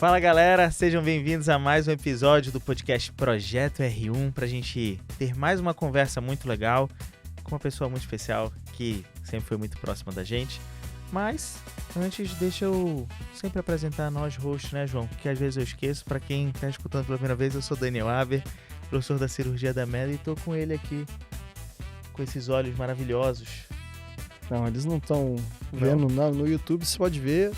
Fala galera, sejam bem-vindos a mais um episódio do podcast Projeto R1 pra gente ter mais uma conversa muito legal com uma pessoa muito especial que sempre foi muito próxima da gente. Mas antes deixa eu sempre apresentar nós hosts, né, João? Que às vezes eu esqueço. Pra quem tá escutando pela primeira vez, eu sou Daniel Aber, professor da cirurgia da MED e tô com ele aqui com esses olhos maravilhosos. Não, eles não estão vendo nada. No YouTube você pode ver.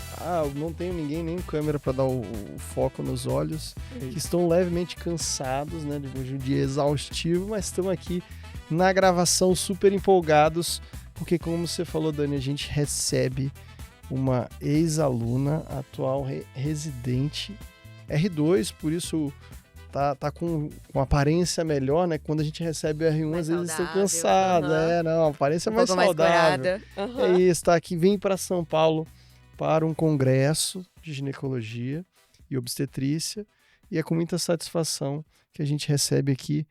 Não tenho ninguém, nem câmera para dar o foco nos olhos. Que estão levemente cansados, né? Depois de um dia exaustivo, mas estamos aqui na gravação super empolgados. Porque, como você falou, Dani, a gente recebe uma ex-aluna, atual residente R2, por isso tá com aparência melhor, né? Quando a gente recebe o R1, mais às vezes saudável, estão cansados. A aparência é mais saudável. É isso, tá aqui, vem para São Paulo para um congresso de ginecologia e obstetrícia. E é com muita satisfação que a gente recebe aqui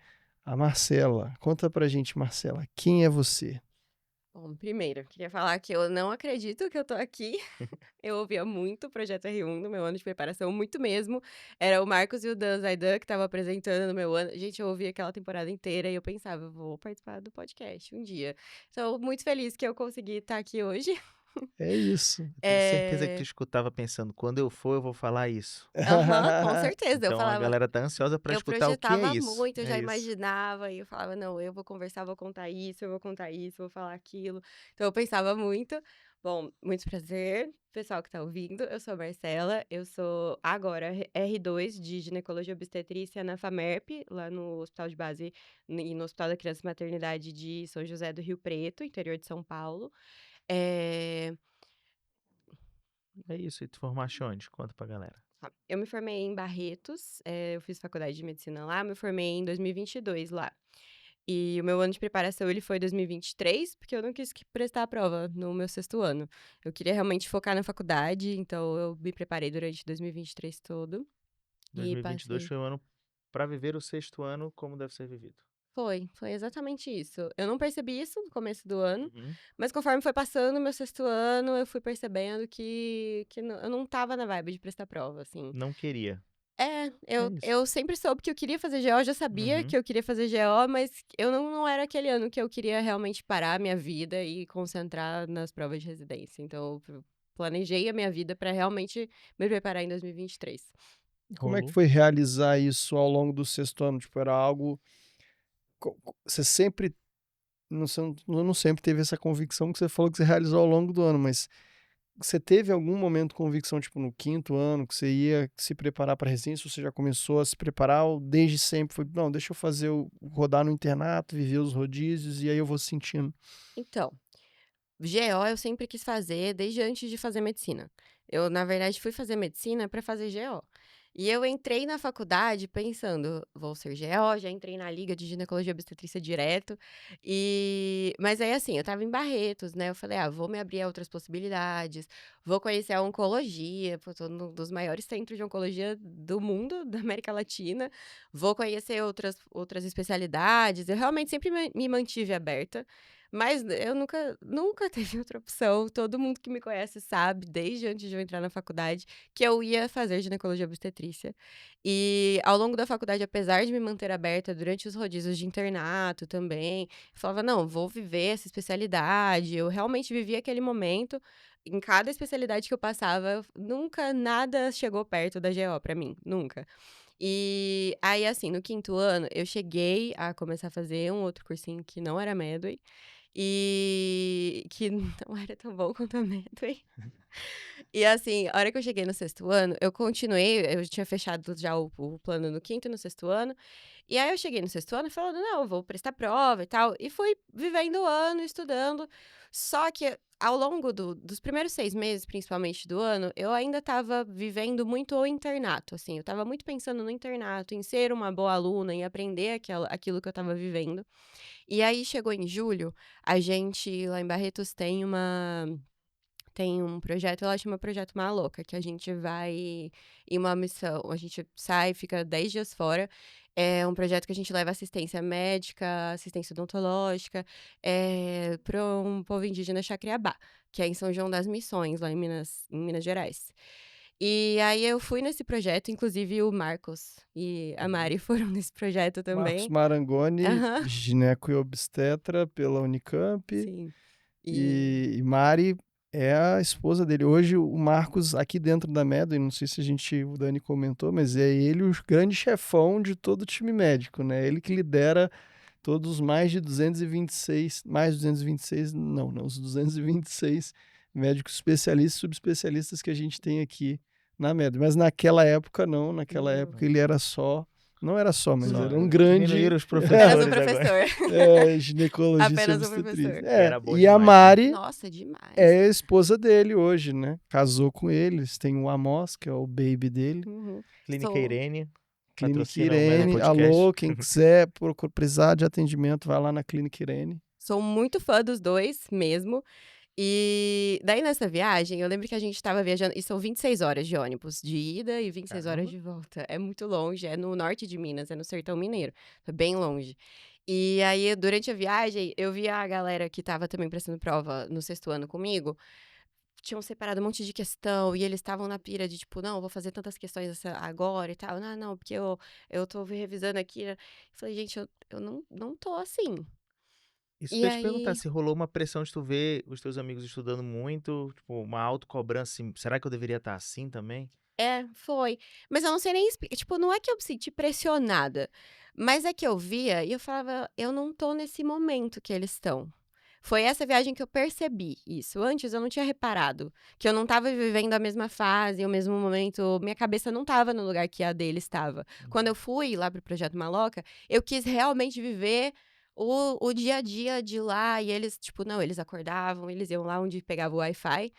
a Marcela. Conta pra gente, Marcela, quem é você? Bom, primeiro, queria falar que eu não acredito que eu tô aqui. Eu ouvia muito o Projeto R1 no meu ano de preparação, muito mesmo. Era o Marcos e o Dan Zaidan que estavam apresentando no meu ano. Gente, eu ouvia aquela temporada inteira e eu pensava, eu vou participar do podcast um dia. Estou muito feliz que eu consegui estar aqui hoje. É isso. Eu tenho certeza que tu escutava pensando, quando eu for, eu vou falar isso. Com certeza. Então eu falava, a galera tá ansiosa pra eu escutar o que é projetava isso. muito, eu já isso. imaginava, e eu falava, não, eu vou conversar, vou contar isso, eu vou contar isso, vou falar aquilo. Então eu pensava muito. Bom, muito prazer, pessoal que tá ouvindo. Eu sou a Marcela, eu sou agora R2 de ginecologia e obstetrícia na FAMERP, lá no Hospital de Base e no Hospital da Criança e Maternidade de São José do Rio Preto, interior de São Paulo. É isso, e tu formaste onde? Conta pra galera. Eu me formei em Barretos, eu fiz faculdade de medicina lá, me formei em 2022 lá. E o meu ano de preparação, ele foi 2023, porque eu não quis prestar a prova no meu 6º ano. Eu queria realmente focar na faculdade, então eu me preparei durante 2023 todo. 2022 passei. foi o ano pra viver o 6º ano como deve ser vivido. Foi exatamente isso. Eu não percebi isso no começo do ano, Uhum. mas conforme foi passando o meu 6º ano, eu fui percebendo que eu não tava na vibe de prestar prova, assim. Não queria. Eu isso. eu sempre soube que eu queria fazer GO, já sabia Uhum. que eu queria fazer GO, mas eu não era aquele ano que eu queria realmente parar a minha vida e concentrar nas provas de residência. Então, eu planejei a minha vida para realmente me preparar em 2023. Como é que foi realizar isso ao longo do 6º ano? Tipo, era algo... Você sempre... não sempre teve essa convicção que você falou que você realizou ao longo do ano, mas você teve algum momento convicção, tipo, no 5º ano, que você ia se preparar para residência, ou você já começou a se preparar, ou desde sempre foi, não, deixa eu fazer rodar no internato, viver os rodízios, e aí eu vou sentindo. Então, GO eu sempre quis fazer desde antes de fazer medicina. Eu, na verdade, fui fazer medicina para fazer GO. E eu entrei na faculdade pensando, vou ser GO, já entrei na liga de ginecologia e obstetrícia direto. Mas aí, assim, eu tava em Barretos, né? Eu falei, vou me abrir a outras possibilidades, vou conhecer a oncologia, pô, tô num dos maiores centros de oncologia do mundo, da América Latina. Vou conhecer outras especialidades. Eu realmente sempre me mantive aberta. Mas eu nunca teve outra opção. Todo mundo que me conhece sabe, desde antes de eu entrar na faculdade, que eu ia fazer ginecologia e obstetrícia. E ao longo da faculdade, apesar de me manter aberta durante os rodízios de internato também, eu falava, não, vou viver essa especialidade. Eu realmente vivia aquele momento. Em cada especialidade que eu passava, nunca nada chegou perto da GO pra mim, nunca. E aí, assim, no 5º ano, eu cheguei a começar a fazer um outro cursinho que não era Medway. E que não era tão bom quanto a Medway. E assim, a hora que eu cheguei no 6º ano, eu continuei, eu tinha fechado já o plano no 5º e no 6º ano. E aí eu cheguei no 6º ano e falando, não, eu vou prestar prova e tal. E fui vivendo o ano, estudando. Só que ao longo dos primeiros 6 meses, principalmente do ano, eu ainda estava vivendo muito o internato, assim. Eu estava muito pensando no internato, em ser uma boa aluna, em aprender aquilo que eu estava vivendo. E aí chegou em julho, a gente lá em Barretos tem um projeto, ela chama Projeto Maloca, que a gente vai em uma missão, a gente sai, fica 10 dias fora. É um projeto que a gente leva assistência médica, assistência odontológica, para um povo indígena Chacreabá, que é em São João das Missões, lá em Minas Gerais. E aí eu fui nesse projeto, inclusive o Marcos e a Mari foram nesse projeto Marcos também. Marangoni, Aham. gineco e obstetra pela Unicamp. Sim. E Mari é a esposa dele. Hoje o Marcos, aqui dentro da Medway, não sei se o Dani comentou, mas é ele o grande chefão de todo o time médico, né? Ele que lidera todos os mais de 226, os 226 médicos especialistas e subespecialistas que a gente tem aqui na Medway. Mas naquela época não, naquela Não. época ele era só, não era só, mas Só, era um né? grande Diminuíram os Apenas professores um agora. professor. ginecologista e Apenas um obstetriz. professor. Que era bom E a demais, né? Mari Nossa, demais. é a esposa dele hoje, né? Casou com eles, tem o Amos, que é o baby dele. Uhum. Clínica Sou- Irene. Clínica Patrocina o Medway Irene, Podcast. alô, quem quiser precisar de atendimento, vai lá na Clínica Irene. Sou muito fã dos dois mesmo. E daí nessa viagem, eu lembro que a gente estava viajando, e são 26 horas de ônibus de ida e 26 horas Caramba. de volta. É muito longe, é no norte de Minas, é no Sertão Mineiro. É bem longe. E aí, durante a viagem, eu vi a galera que estava também prestando prova no 6º ano comigo, tinham separado um monte de questão, e eles estavam na pira de, tipo, não, vou fazer tantas questões agora e tal. Não, não, porque eu tô revisando aqui. Eu falei, gente, eu não tô assim. Isso que E eu ia te perguntar, aí, se rolou uma pressão de tu ver os teus amigos estudando muito, tipo, uma autocobrança, assim, será que eu deveria estar assim também? foi. Mas eu não sei nem explicar. Tipo, não é que eu me senti pressionada, mas é que eu via e eu falava, eu não tô nesse momento que eles estão. Foi essa viagem que eu percebi isso. Antes eu não tinha reparado que eu não estava vivendo a mesma fase, o mesmo momento. Minha cabeça não estava no lugar que a dele estava. Quando eu fui lá pro Projeto Maloca, eu quis realmente viver o dia a dia de lá. E eles, tipo, não, eles acordavam, eles iam lá onde pegava o Wi-Fi,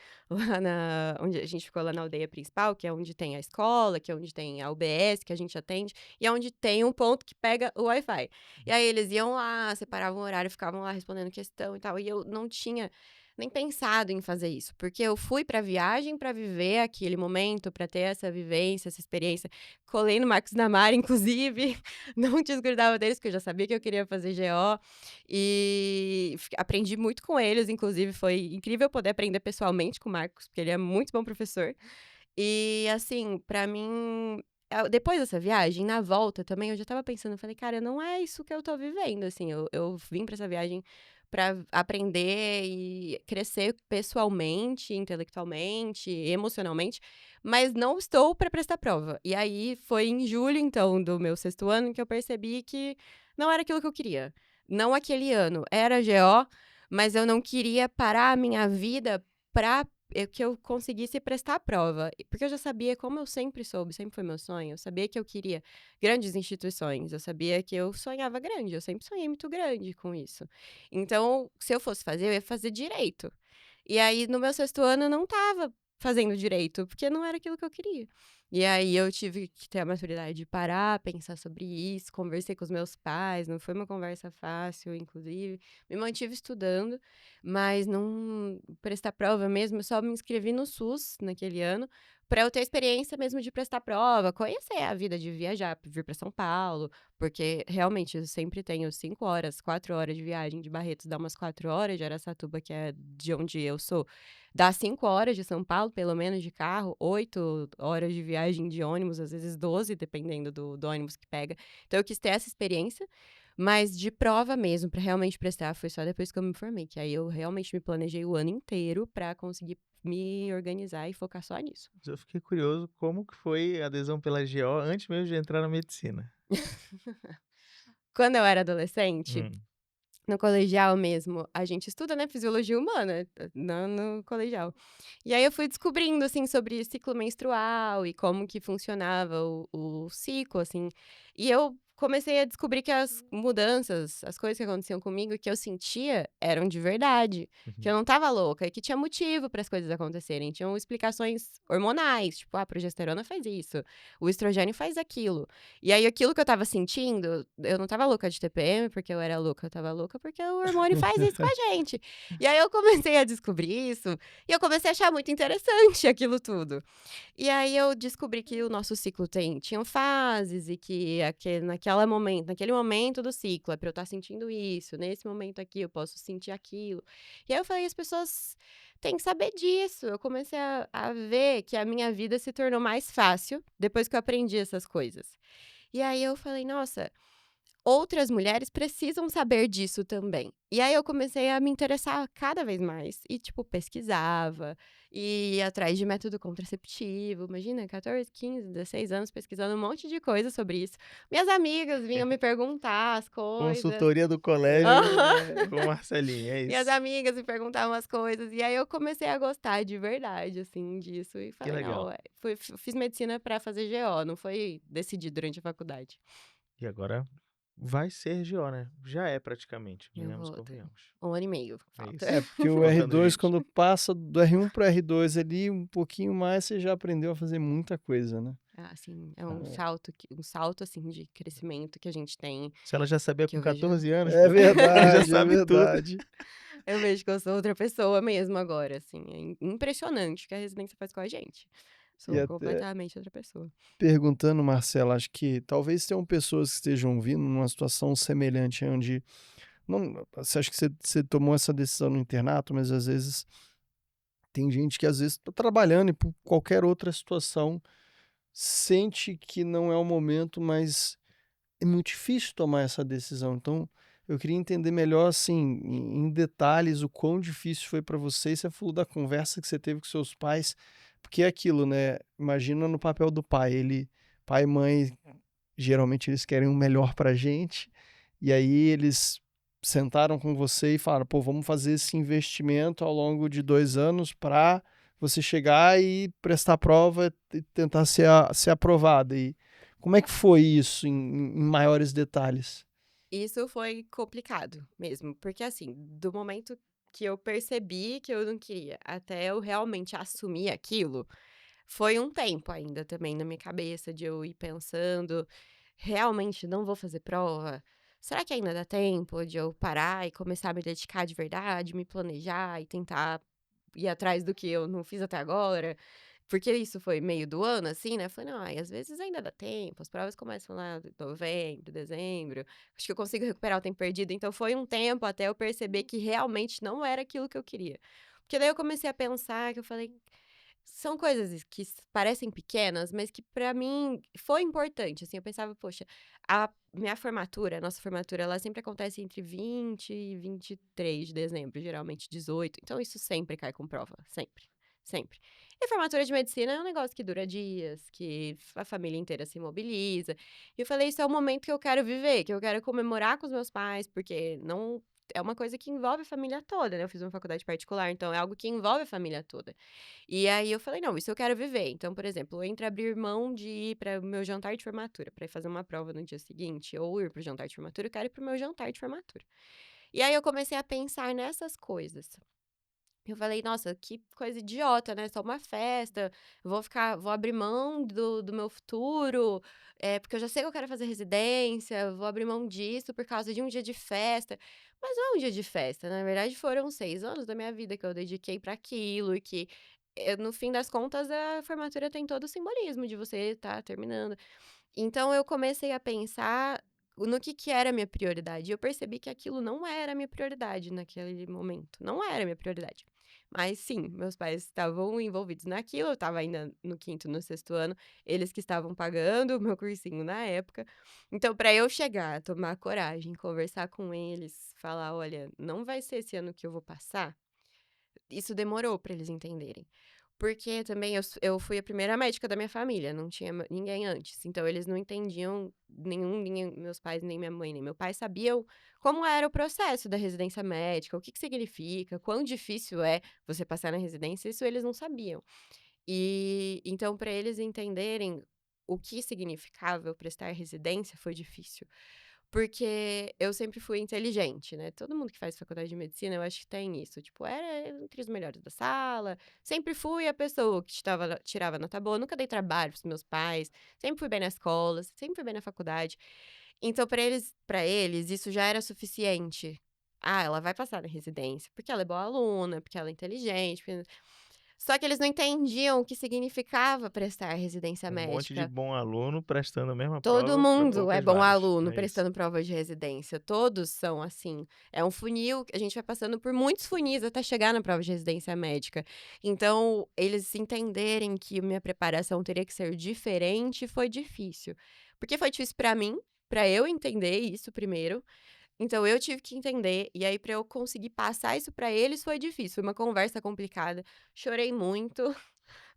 onde a gente ficou lá na aldeia principal, que é onde tem a escola, que é onde tem a UBS, que a gente atende, e é onde tem um ponto que pega o Wi-Fi. E aí eles iam lá, separavam o horário, ficavam lá respondendo questão e tal. E eu não tinha nem pensado em fazer isso, porque eu fui pra viagem pra viver aquele momento, pra ter essa vivência, essa experiência. Colei no Marcos da Mari, inclusive, não desgrudava deles, porque eu já sabia que eu queria fazer GO. E aprendi muito com eles, inclusive foi incrível poder aprender pessoalmente com o Marcos, porque ele é muito bom professor. E assim, pra mim, depois dessa viagem, na volta também, eu já estava pensando, eu falei, cara, não é isso que eu tô vivendo, assim, eu vim pra essa viagem pra aprender e crescer pessoalmente, intelectualmente, emocionalmente, mas não estou pra prestar prova. E aí foi em julho, então, do meu 6º ano, que eu percebi que não era aquilo que eu queria. Não aquele ano, era GO, mas eu não queria parar a minha vida pra que eu conseguisse prestar a prova. Porque eu já sabia, como eu sempre soube, sempre foi meu sonho, eu sabia que eu queria grandes instituições, eu sabia que eu sonhava grande, eu sempre sonhei muito grande com isso. Então, se eu fosse fazer, eu ia fazer direito. E aí, no meu 6º ano, eu não estava fazendo direito, porque não era aquilo que eu queria. E aí, eu tive que ter a maturidade de parar, pensar sobre isso, conversei com os meus pais, não foi uma conversa fácil, inclusive. Me mantive estudando, mas não prestar prova mesmo, eu só me inscrevi no SUS naquele ano, para eu ter experiência mesmo de prestar prova, conhecer a vida de viajar, vir para São Paulo, porque realmente eu sempre tenho 5 horas, 4 horas de viagem de Barretos, dá umas 4 horas de Araçatuba, que é de onde eu sou, dá 5 horas de São Paulo, pelo menos de carro, 8 horas de viagem de ônibus, às vezes 12, dependendo do ônibus que pega. Então eu quis ter essa experiência, mas de prova mesmo, para realmente prestar, foi só depois que eu me formei, que aí eu realmente me planejei o ano inteiro para conseguir me organizar e focar só nisso. Eu fiquei curioso como que foi a adesão pela GO antes mesmo de entrar na medicina. Quando eu era adolescente, Hum. no colegial mesmo, a gente estuda, né, fisiologia humana no colegial. E aí eu fui descobrindo, assim, sobre ciclo menstrual e como que funcionava o ciclo, assim. E eu comecei a descobrir que as mudanças, as coisas que aconteciam comigo e que eu sentia eram de verdade. Que eu não tava louca e que tinha motivo para as coisas acontecerem. Tinham explicações hormonais, tipo, a progesterona faz isso, o estrogênio faz aquilo. E aí aquilo que eu tava sentindo, eu não tava louca de TPM porque eu era louca, eu tava louca porque o hormônio faz isso com a gente. E aí eu comecei a descobrir isso e eu comecei a achar muito interessante aquilo tudo. E aí eu descobri que o nosso ciclo tinham fases e que naquele momento do ciclo é pra eu estar sentindo isso, nesse momento aqui eu posso sentir aquilo. E aí eu falei, as pessoas tem que saber disso. Eu comecei a ver que a minha vida se tornou mais fácil depois que eu aprendi essas coisas. E aí eu falei, nossa, outras mulheres precisam saber disso também. E aí eu comecei a me interessar cada vez mais. E, tipo, pesquisava, e ia atrás de método contraceptivo. Imagina, 14, 15, 16 anos pesquisando um monte de coisa sobre isso. Minhas amigas vinham me perguntar as coisas. Consultoria do colégio com o Marcelinho, é Minhas isso. amigas me perguntavam as coisas. E aí eu comecei a gostar de verdade, assim, disso. E Que falei, não, legal. fiz medicina pra fazer GO, não foi decidir durante a faculdade. E agora vai ser GO, né? Já é praticamente, Eu venhamos, vou, convenhamos. 1 ano e meio, É falta. isso. Porque o Faltando R2, gente. quando passa do R1 pro R2 ali, um pouquinho mais, você já aprendeu a fazer muita coisa, né? Assim, é um É. salto, assim, de crescimento que a gente tem, Se ela já sabia que com eu vejo 14 anos, É pô, já verdade, é sabe tudo. verdade. eu vejo que eu sou outra pessoa mesmo agora, assim, é impressionante o que a residência faz com a gente. E Sou até completamente outra pessoa. perguntando, Marcelo, acho que talvez tenham pessoas que estejam vindo numa situação semelhante, onde não, você acha que você tomou essa decisão no internato, mas às vezes tem gente que às vezes está trabalhando e por qualquer outra situação sente que não é o momento, mas é muito difícil tomar essa decisão. Então, eu queria entender melhor, assim, em detalhes, o quão difícil foi para você. Você falou da conversa que você teve com seus pais, porque é aquilo, né? Imagina no papel do pai, pai e mãe, geralmente eles querem o melhor pra gente, e aí eles sentaram com você e falaram, pô, vamos fazer esse investimento ao longo de 2 anos para você chegar e prestar a prova e tentar ser aprovada. E como é que foi isso em maiores detalhes? Isso foi complicado mesmo, porque assim, do momento que eu percebi que eu não queria, até eu realmente assumir aquilo, foi um tempo ainda também na minha cabeça de eu ir pensando, realmente não vou fazer prova? Será que ainda dá tempo de eu parar e começar a me dedicar de verdade, me planejar e tentar ir atrás do que eu não fiz até agora? Porque isso foi meio do ano, assim, né? Eu falei, não, ai, às vezes ainda dá tempo, as provas começam lá em novembro, dezembro, acho que eu consigo recuperar o tempo perdido. Então foi um tempo até eu perceber que realmente não era aquilo que eu queria. Porque daí eu comecei a pensar, que eu falei, são coisas que parecem pequenas, mas que pra mim foi importante, assim, eu pensava, poxa, a minha formatura, a nossa formatura, ela sempre acontece entre 20 e 23 de dezembro, geralmente 18, então isso sempre cai com prova, sempre, sempre. E a formatura de medicina é um negócio que dura dias, que a família inteira se mobiliza, e eu falei, isso é o momento que eu quero viver, que eu quero comemorar com os meus pais, porque não... É uma coisa que envolve a família toda, né? Eu fiz uma faculdade particular, então é algo que envolve a família toda. E aí eu falei: "Não, isso eu quero viver". Então, por exemplo, entre abrir mão de ir para o meu jantar de formatura, para ir fazer uma prova no dia seguinte, ou ir para o jantar de formatura, eu quero ir para o meu jantar de formatura. E aí eu comecei a pensar nessas coisas. Eu falei: "Nossa, que coisa idiota, né, só uma festa, vou abrir mão do meu futuro, porque eu já sei que eu quero fazer residência, vou abrir mão disso por causa de um dia de festa". Mas não é um dia de festa, na verdade foram 6 anos da minha vida que eu dediquei para aquilo e que, no fim das contas, a formatura tem todo o simbolismo de você estar terminando. Então eu comecei a pensar no que era a minha prioridade, e eu percebi que aquilo não era a minha prioridade naquele momento, não era a minha prioridade. Mas sim, meus pais estavam envolvidos naquilo, eu estava ainda no quinto, no sexto ano, eles que estavam pagando o meu cursinho na época. Então, para eu chegar, tomar coragem, conversar com eles, falar: "Olha, não vai ser esse ano que eu vou passar", isso demorou para eles entenderem. Porque também eu fui a primeira médica da minha família, não tinha ninguém antes, então eles não entendiam, nem meus pais, nem minha mãe, nem meu pai sabiam como era o processo da residência médica, o que significa, quão difícil é você passar na residência, isso eles não sabiam. E então para eles entenderem o que significava eu prestar residência foi difícil. Porque eu sempre fui inteligente, né, todo mundo que faz faculdade de medicina, eu acho que tem isso, tipo, era entre os melhores da sala, sempre fui a pessoa que tirava nota boa, nunca dei trabalho para os meus pais, sempre fui bem na escola, sempre fui bem na faculdade. Então para eles isso já era suficiente. "Ah, ela vai passar na residência, porque ela é boa aluna, porque ela é inteligente, porque..." Só que eles não entendiam o que significava prestar residência Um monte de médica. bom aluno prestando a mesma Todo prova para mundo é poucas bom vagas, aluno não é isso? prestando prova de residência, todos são assim. É um funil, a gente vai passando por muitos funis até chegar na prova de residência médica. Então, eles entenderem que minha preparação teria que ser diferente foi difícil. Porque foi difícil pra mim, pra eu entender isso primeiro. Então, eu tive que entender, e aí pra eu conseguir passar isso pra eles foi difícil, foi uma conversa complicada. Chorei muito.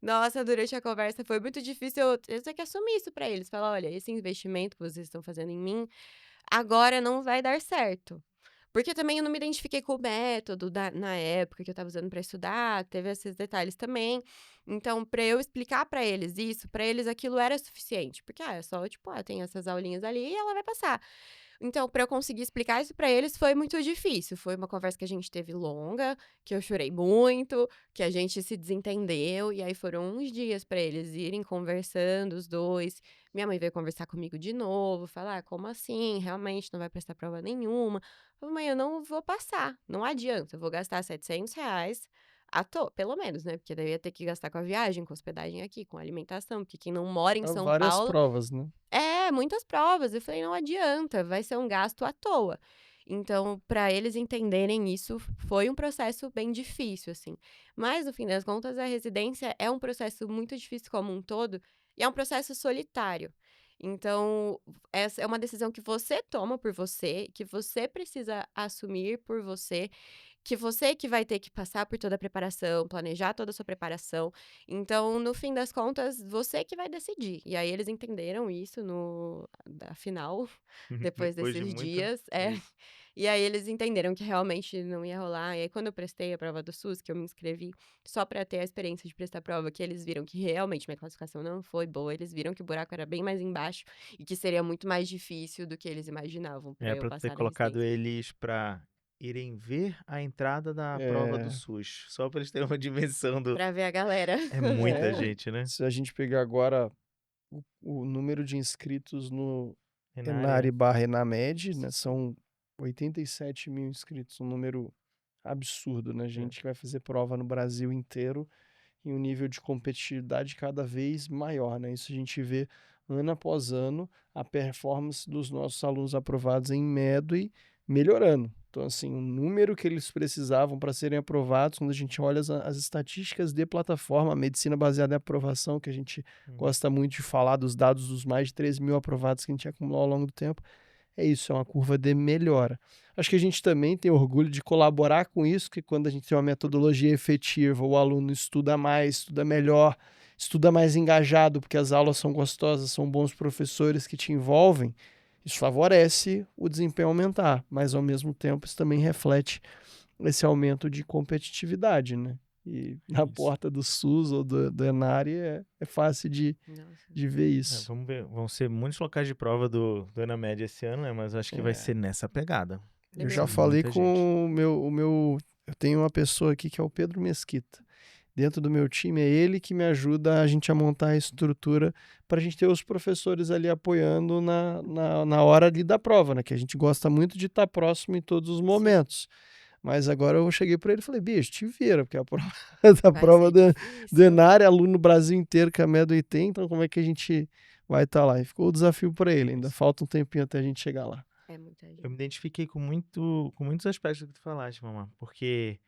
Nossa, durante a conversa foi muito difícil eu ter que assumir isso pra eles, falar: "Olha, esse investimento que vocês estão fazendo em mim, agora não vai dar certo". Porque também eu não me identifiquei com o método na época que eu estava usando pra estudar, teve esses detalhes também. Então, pra eu explicar pra eles isso, pra eles aquilo era suficiente, porque, é só, tipo, tem essas aulinhas ali e ela vai passar. Então, para eu conseguir explicar isso para eles foi muito difícil. Foi uma conversa que a gente teve longa, que eu chorei muito, que a gente se desentendeu, e aí foram uns dias para eles irem conversando, os dois. Minha mãe veio conversar comigo de novo, falar: como assim? Realmente não vai prestar prova nenhuma. Eu falei: mãe, eu não vou passar, não adianta, eu vou gastar R$ 700 à toa, pelo menos, né? Porque daí eu ia ter que gastar com a viagem, com hospedagem aqui, com alimentação, porque quem não mora em Há São várias Paulo provas, né? muitas provas. Eu falei: "Não adianta, vai ser um gasto à toa". Então, para eles entenderem isso, foi um processo bem difícil, assim. Mas, no fim das contas, a residência é um processo muito difícil como um todo, e é um processo solitário. Então, essa é uma decisão que você toma por você, que você precisa assumir por você, que você que vai ter que passar por toda a preparação, planejar toda a sua preparação. Então, no fim das contas, você que vai decidir. E aí eles entenderam isso afinal, depois Depois de desses muito dias. isso. E aí eles entenderam que realmente não ia rolar. E aí quando eu prestei a prova do SUS, que eu me inscrevi só para ter a experiência de prestar a prova, que eles viram que realmente minha classificação não foi boa, eles viram que o buraco era bem mais embaixo e que seria muito mais difícil do que eles imaginavam para É eu para ter passar na colocado residência. eles para irem ver a entrada da prova do É, SUS, só para eles terem uma dimensão do Pra ver a galera. é muita é, gente, né. se a gente pegar agora o número de inscritos no É na área. Enare/Enamed, né, são 87 mil inscritos, um número absurdo, né? É. Gente que vai fazer prova no Brasil inteiro em um nível de competitividade cada vez maior, né? Isso a gente vê ano após ano a performance dos nossos alunos aprovados em MEDUI melhorando. Então, assim, o número que eles precisavam para serem aprovados, quando a gente olha as estatísticas de plataforma, a medicina baseada em aprovação, que a gente gosta muito de falar dos dados dos mais de 13 mil aprovados que a gente acumulou ao longo do tempo, é isso, é uma curva de melhora. Acho que a gente também tem orgulho de colaborar com isso, que quando a gente tem uma metodologia efetiva, o aluno estuda mais, estuda melhor, estuda mais engajado, porque as aulas são gostosas, são bons professores que te envolvem, isso favorece o desempenho aumentar, mas ao mesmo tempo isso também reflete esse aumento de competitividade, né? E na Isso. porta do SUS ou do Enare é fácil Nossa. de ver isso. Vamos ver, vão ser muitos locais de prova do Enamed esse ano, né, mas acho que vai É. ser nessa pegada. Eu Vai já ser falei muita gente. com eu tenho uma pessoa aqui que é o Pedro Mesquita. Dentro do meu time é ele que me ajuda a gente a montar a estrutura para a gente ter os professores ali apoiando na hora ali da prova, né? Que a gente gosta muito de estar próximo em todos os momentos. Mas agora eu cheguei para ele e falei: bicho, te vira, porque a prova, a Vai prova ser do difícil. Enare, aluno no Brasil inteiro que a MEDUI tem, então como é que a gente vai estar lá? E ficou o desafio para ele, ainda Isso. falta um tempinho até a gente chegar lá. É muita Eu me gente. identifiquei com muitos aspectos do que tu falaste, mamãe, porque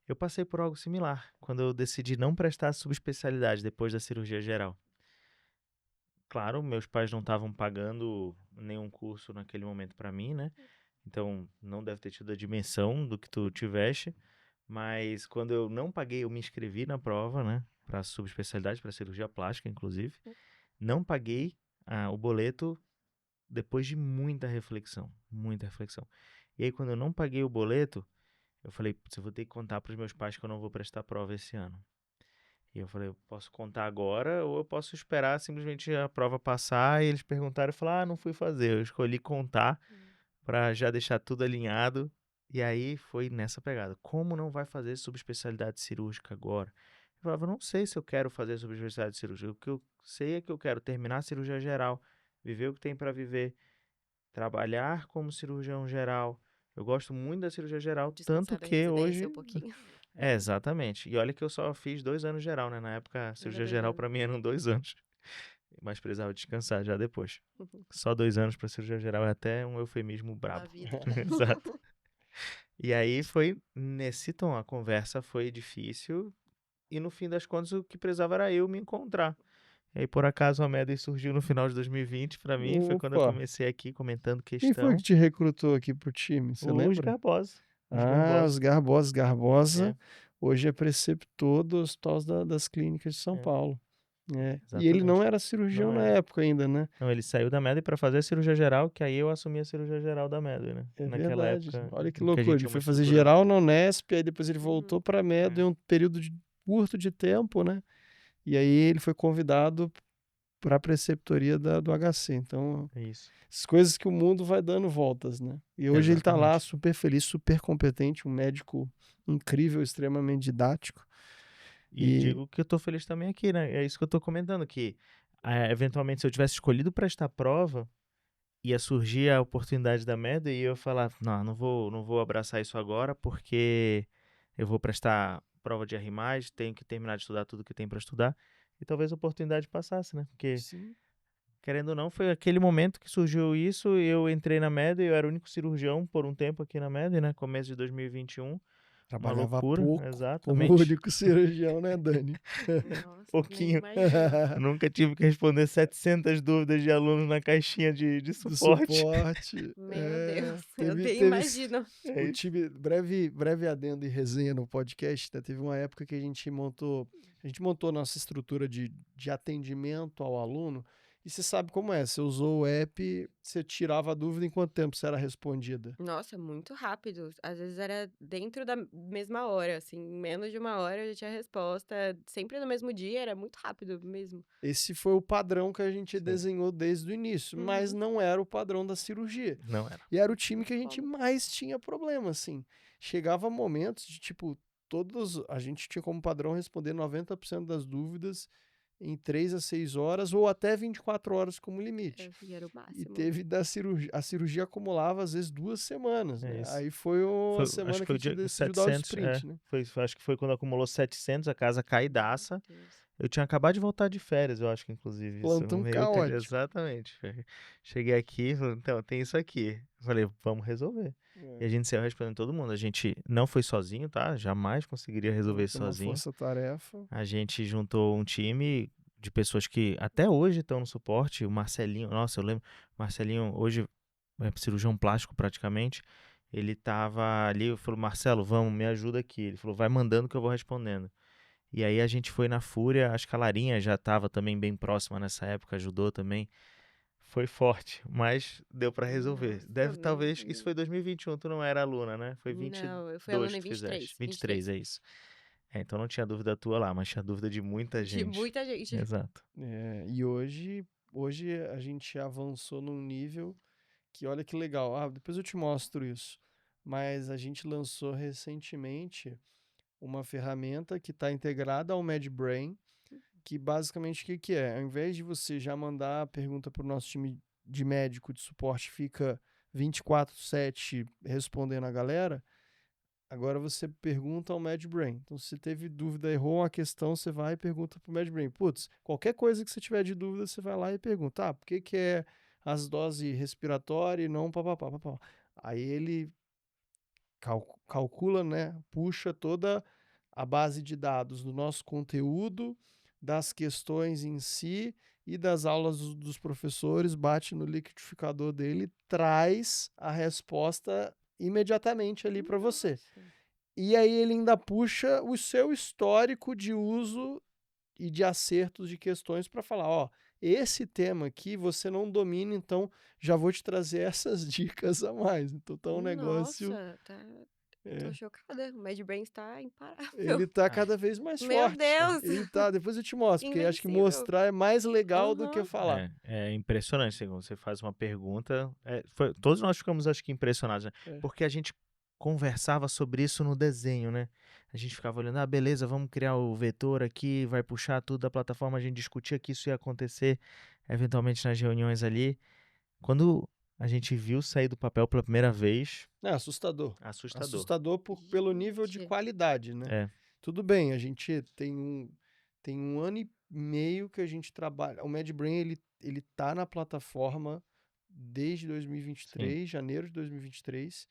eu passei por algo similar quando eu decidi não prestar subespecialidade depois da cirurgia geral. Claro, meus pais não estavam pagando nenhum curso naquele momento para mim, né? Então não deve ter tido a dimensão do que tu tiveste, mas quando eu não paguei, eu me inscrevi na prova, né? Para subespecialidade, para cirurgia plástica, inclusive. Não paguei o boleto depois de muita reflexão, muita reflexão. E aí, quando eu não paguei o boleto, eu falei: putz, eu vou ter que contar para os meus pais que eu não vou prestar prova esse ano. E eu falei: eu posso contar agora ou eu posso esperar simplesmente a prova passar e eles perguntarem e falar: não fui fazer. Eu escolhi contar para já deixar tudo alinhado. E aí foi nessa pegada. Como não vai fazer subespecialidade cirúrgica agora? Eu falava: não sei se eu quero fazer subespecialidade cirúrgica. O que eu sei é que eu quero terminar a cirurgia geral, viver o que tem para viver, trabalhar como cirurgião geral. Eu gosto muito da cirurgia geral, tanto Descansar da que residência hoje um pouquinho. exatamente. E olha que eu só fiz 2 anos geral, né? Na época, a cirurgia 2 geral anos. pra mim eram 2 anos. Mas precisava descansar já depois. Uhum. Só 2 anos pra cirurgia geral é até um eufemismo Na brabo. vida. Exato. E aí foi nesse tom, a conversa foi difícil e no fim das contas o que precisava era eu me encontrar. E aí por acaso a Medway surgiu no final de 2020 pra mim, foi quando eu Opa! comecei aqui comentando Quem foi questão. que te recrutou aqui pro time, você Os lembra? Garbosa. Os Ah, os Garbosa. Garbosa, É, hoje é preceptor do Hospital das Clínicas de São é, Paulo. E ele não exatamente. era cirurgião Não na era. época ainda, né? Não, ele saiu da Medway pra fazer a cirurgia geral, que aí eu assumi a cirurgia geral da Medway, né? É Naquela verdade. época Olha que em que a loucura. gente Ele tinha uma foi fazer estrutura. geral na Unesp, aí depois ele Uhum. voltou para a Medway É. um período curto de tempo, né? E aí ele foi convidado para a preceptoria do HC. Então, É isso. essas coisas que o mundo vai dando voltas, né? E hoje ele tá lá Exatamente. super feliz, super competente, um médico incrível, extremamente didático. E E digo que eu tô feliz também aqui, né? É isso que eu tô comentando, que eventualmente se eu tivesse escolhido para esta prova, ia surgir a oportunidade da Medway e eu ia falar, não vou abraçar isso agora porque eu vou prestar prova de R+, tenho que terminar de estudar tudo que tem para estudar e talvez a oportunidade passasse, né? Porque, sim, querendo ou não, foi aquele momento que surgiu isso, eu entrei na Medway, eu era o único cirurgião por um tempo aqui na Medway, né? Começo de 2021, uma trabalhava loucura, pouco como exatamente. único cirurgião, né, Dani? Nossa, nem Pouquinho. imagino. Nunca tive que responder 700 dúvidas de alunos na caixinha de Do suporte. suporte. Meu Deus, eu Teve, nem teve imagino. É o isso. time, breve adendo e resenha no podcast, né? Teve uma época que a gente montou nossa estrutura de atendimento ao aluno, e você sabe como é, você usou o app, você tirava a dúvida em quanto tempo você era respondida. Nossa, muito rápido. Às vezes era dentro da mesma hora, assim, em menos de 1 hora eu já tinha resposta. Sempre no mesmo dia, era muito rápido mesmo. Esse foi o padrão que a gente Sim. desenhou desde o início, mas Uhum. não era o padrão da cirurgia. Não era. E era o time que a Não gente como. mais tinha problema, assim. Chegava momentos de, tipo, a gente tinha como padrão responder 90% das dúvidas em 3 a 6 horas ou até 24 horas como limite. E era o E máximo. teve a cirurgia acumulava às vezes 2 semanas, É né? isso. Aí foi uma Acho semana que que a foi o gente dia decidiu dar o 700, sprint, né? acho que foi quando acumulou 700, a casa caidaça. Meu Deus. Eu tinha acabado de voltar de férias, eu acho que inclusive isso no Plantão meio tempo. caótico. Exatamente. Cheguei aqui, falei, então, tem isso aqui. Falei, vamos resolver. E a gente saiu respondendo todo mundo. A gente não foi sozinho, tá? Jamais conseguiria resolver isso Foi uma sozinho. força-tarefa. A gente juntou um time de pessoas que até hoje estão no suporte. O Marcelinho, nossa, eu lembro, o Marcelinho hoje é cirurgião plástico praticamente. Ele tava ali, eu falei, Marcelo, vamos, me ajuda aqui. Ele falou, vai mandando que eu vou respondendo. E aí a gente foi na fúria, acho que a Larinha já estava também bem próxima nessa época, ajudou também. Foi forte, mas deu pra resolver. Nossa, Talvez, isso foi 2021, tu não era aluna, né? Foi Não, eu fui 22 aluna em que tu fizeste. 23. 23, é isso. Então não tinha dúvida tua lá, mas tinha dúvida de muita De gente. muita gente. Exato. E hoje a gente avançou num nível que olha que legal. Depois eu te mostro isso. Mas a gente lançou recentemente uma ferramenta que está integrada ao MedBrain, que basicamente o que é? Ao invés de você já mandar a pergunta para o nosso time de médico de suporte, fica 24/7 respondendo a galera, agora você pergunta ao MedBrain. Então, se teve dúvida, errou uma questão, você vai e pergunta para o MedBrain. Putz, qualquer coisa que você tiver de dúvida, você vai lá e pergunta. Por que é as doses respiratórias e não papapá, papapá. Aí ele calcula, né? Puxa toda a base de dados do nosso conteúdo, das questões em si e das aulas dos professores, bate no liquidificador dele, traz a resposta imediatamente ali para você. Nossa. E aí ele ainda puxa o seu histórico de uso e de acertos de questões para falar, esse tema aqui você não domina, então já vou te trazer essas dicas a mais. Então tá um negócio... Nossa, tô chocada. O MedBrain está imparável. Ele tá cada vez mais Meu forte. Deus! Ele tá, depois eu te mostro, porque acho que Invencível. mostrar é mais legal do que Uhum. falar. É impressionante, assim, quando você faz uma pergunta. Todos nós ficamos, acho que, impressionados, né? Porque a gente conversava sobre isso no desenho, né? A gente ficava olhando, beleza, vamos criar o vetor aqui, vai puxar tudo da plataforma, a gente discutia que isso ia acontecer eventualmente nas reuniões ali. Quando a gente viu sair do papel pela primeira vez. É assustador. Assustador. Assustador pelo nível de Gente. qualidade, né? É. Tudo bem, a gente tem um ano e meio que a gente trabalha. O MadBrain, ele tá na plataforma desde 2023, janeiro de 2023,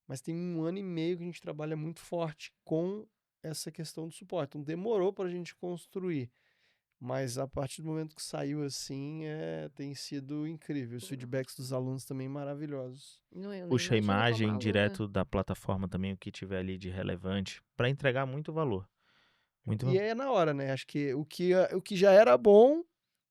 mas tem um ano e meio que a gente trabalha muito forte com essa questão do suporte. Então demorou para a gente construir, mas a partir do momento que saiu assim, tem sido incrível. Os feedbacks dos alunos também maravilhosos. Não, eu nem Puxa a imagino como imagem aluna. direto da plataforma também, o que tiver ali de relevante, para entregar muito valor. Muito E é na hora, né? Acho que o que já era bom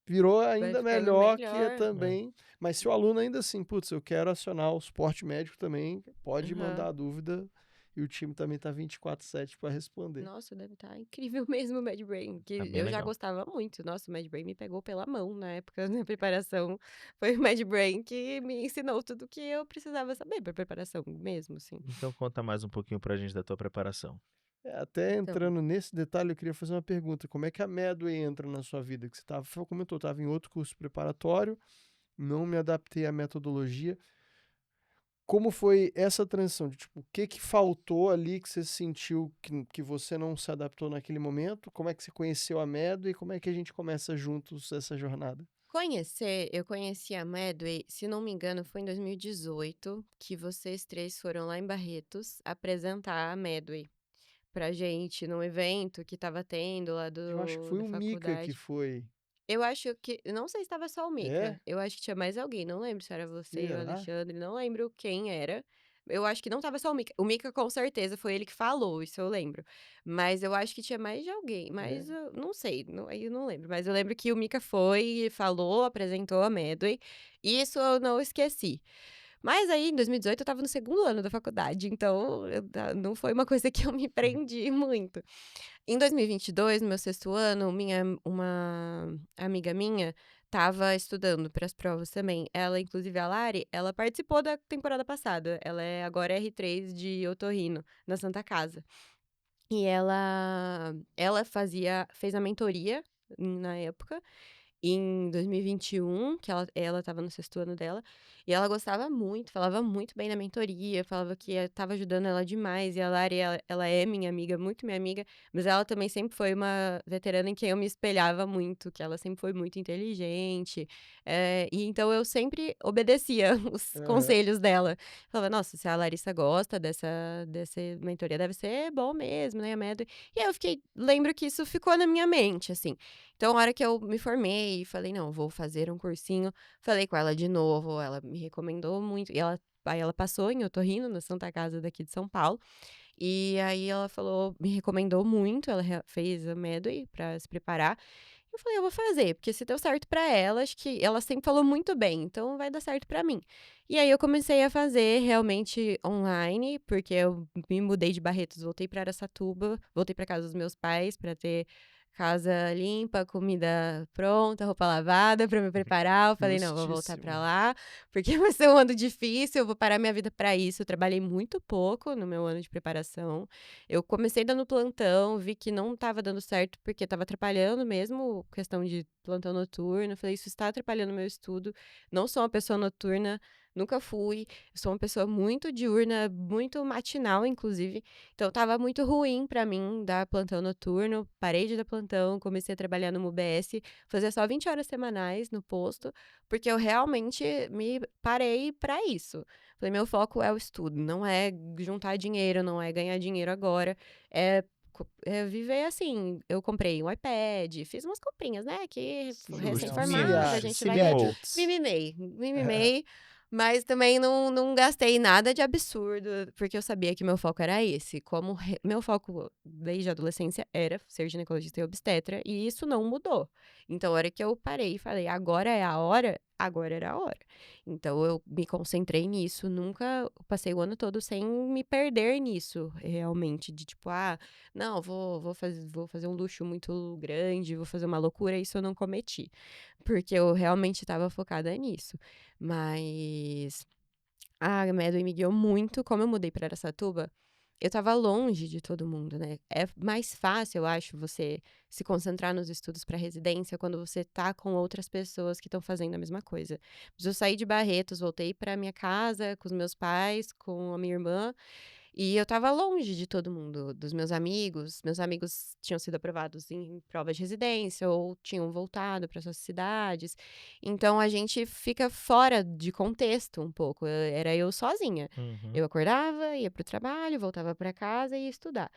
virou ainda ficando melhor, que é melhor. também. Mas se o aluno ainda assim, putz, eu quero acionar o suporte médico também, pode mandar a dúvida. E o time também tá 24/7 para responder. Nossa, deve estar incrível mesmo o MadBrain, que Tá bem eu já legal. gostava muito. Nossa, o MadBrain me pegou pela mão na época da preparação. Foi o MadBrain que me ensinou tudo que eu precisava saber para preparação mesmo, assim. Então conta mais um pouquinho pra gente da tua preparação. Até Então. entrando nesse detalhe, eu queria fazer uma pergunta. Como é que a Medway entra na sua vida? Que você comentou, estava em outro curso preparatório, não me adaptei à metodologia. Como foi essa transição? Tipo, o que faltou ali que você sentiu que você não se adaptou naquele momento? Como é que você conheceu a Medway e como é que a gente começa juntos essa jornada? Eu conheci a Medway, se não me engano, foi em 2018 que vocês três foram lá em Barretos apresentar a Medway pra gente num evento que estava tendo lá Eu acho que foi da o Mika que faculdade. foi. Eu acho que, não sei se estava só o É? Mika, eu acho que tinha mais alguém, não lembro se era você ou o Será? Alexandre, não lembro quem era. Eu acho que não estava só o Mika. O Mika, com certeza, foi ele que falou, isso eu lembro. Mas eu acho que tinha mais de alguém, mas eu não sei, aí eu não lembro. Mas eu lembro que o Mika foi, falou, apresentou a Medway, e isso eu não esqueci. Mas aí, em 2018, eu estava no segundo ano da faculdade, então não foi uma coisa que eu me prendi muito. Em 2022, no meu sexto ano, uma amiga minha estava estudando para as provas também. Ela, inclusive a Lari, ela participou da temporada passada. Ela é agora R3 de otorrino, na Santa Casa. E ela fez a mentoria na época, em 2021, que ela estava no sexto ano dela, e ela gostava muito, falava muito bem da mentoria, falava que estava ajudando ela demais, e a Lari, ela é minha amiga, muito minha amiga, mas ela também sempre foi uma veterana em quem eu me espelhava muito, que ela sempre foi muito inteligente, e então eu sempre obedecia os Aham. conselhos dela. Falava, nossa, se a Larissa gosta dessa mentoria, deve ser bom mesmo, né, a Medway. E aí lembro que isso ficou na minha mente, assim. Então, a hora que eu me formei, falei, não, vou fazer um cursinho. Falei com ela de novo, ela me recomendou muito. Aí ela passou em otorrino, na Santa Casa daqui de São Paulo. E aí ela falou, me recomendou muito, ela fez a Medway pra se preparar. Eu falei, eu vou fazer, porque se deu certo pra ela, acho que ela sempre falou muito bem, então vai dar certo pra mim. E aí eu comecei a fazer realmente online, porque eu me mudei de Barretos, voltei pra Araçatuba, voltei pra casa dos meus pais pra ter casa limpa, comida pronta, roupa lavada pra me preparar. Eu falei, não, vou voltar pra Justíssimo. lá, porque vai ser um ano difícil, eu vou parar minha vida pra isso. Eu trabalhei muito pouco no meu ano de preparação. Eu comecei dando plantão, vi que não estava dando certo porque estava atrapalhando mesmo, questão de plantão noturno. Falei, isso está atrapalhando o meu estudo. Não sou uma pessoa noturna, nunca fui. Eu sou uma pessoa muito diurna, muito matinal, inclusive. Então, estava muito ruim para mim dar plantão noturno. Parei de dar plantão, comecei a trabalhar no UBS, fazia só 20 horas semanais no posto, porque eu realmente me parei para isso. Falei, meu foco é o estudo, não é juntar dinheiro, não é ganhar dinheiro agora, é viver assim. Eu comprei um iPad, fiz umas comprinhas, né? Que Justo. recém-formada, a Auxiliares, gente Se vai. mimou. Me mimei, mas também não gastei nada de absurdo, porque eu sabia que meu foco era esse. Meu foco desde a adolescência era ser ginecologista e obstetra, e isso não mudou. Então, a hora que eu parei e falei, agora é a hora, agora era a hora. Então, eu me concentrei nisso, nunca passei o ano todo sem me perder nisso, realmente, de tipo, não, vou fazer um luxo muito grande, vou fazer uma loucura, isso eu não cometi, porque eu realmente estava focada nisso. Mas a Medway me guiou muito, como eu mudei para Araçatuba, eu tava longe de todo mundo, né? É mais fácil, eu acho, você se concentrar nos estudos para residência quando você tá com outras pessoas que estão fazendo a mesma coisa. Mas eu saí de Barretos, voltei para minha casa com os meus pais, com a minha irmã, e eu tava longe de todo mundo, dos meus amigos. Meus amigos tinham sido aprovados em prova de residência ou tinham voltado para suas cidades. Então a gente fica fora de contexto um pouco. Era eu sozinha. Uhum. Eu acordava, ia pro trabalho, voltava para casa e ia estudar.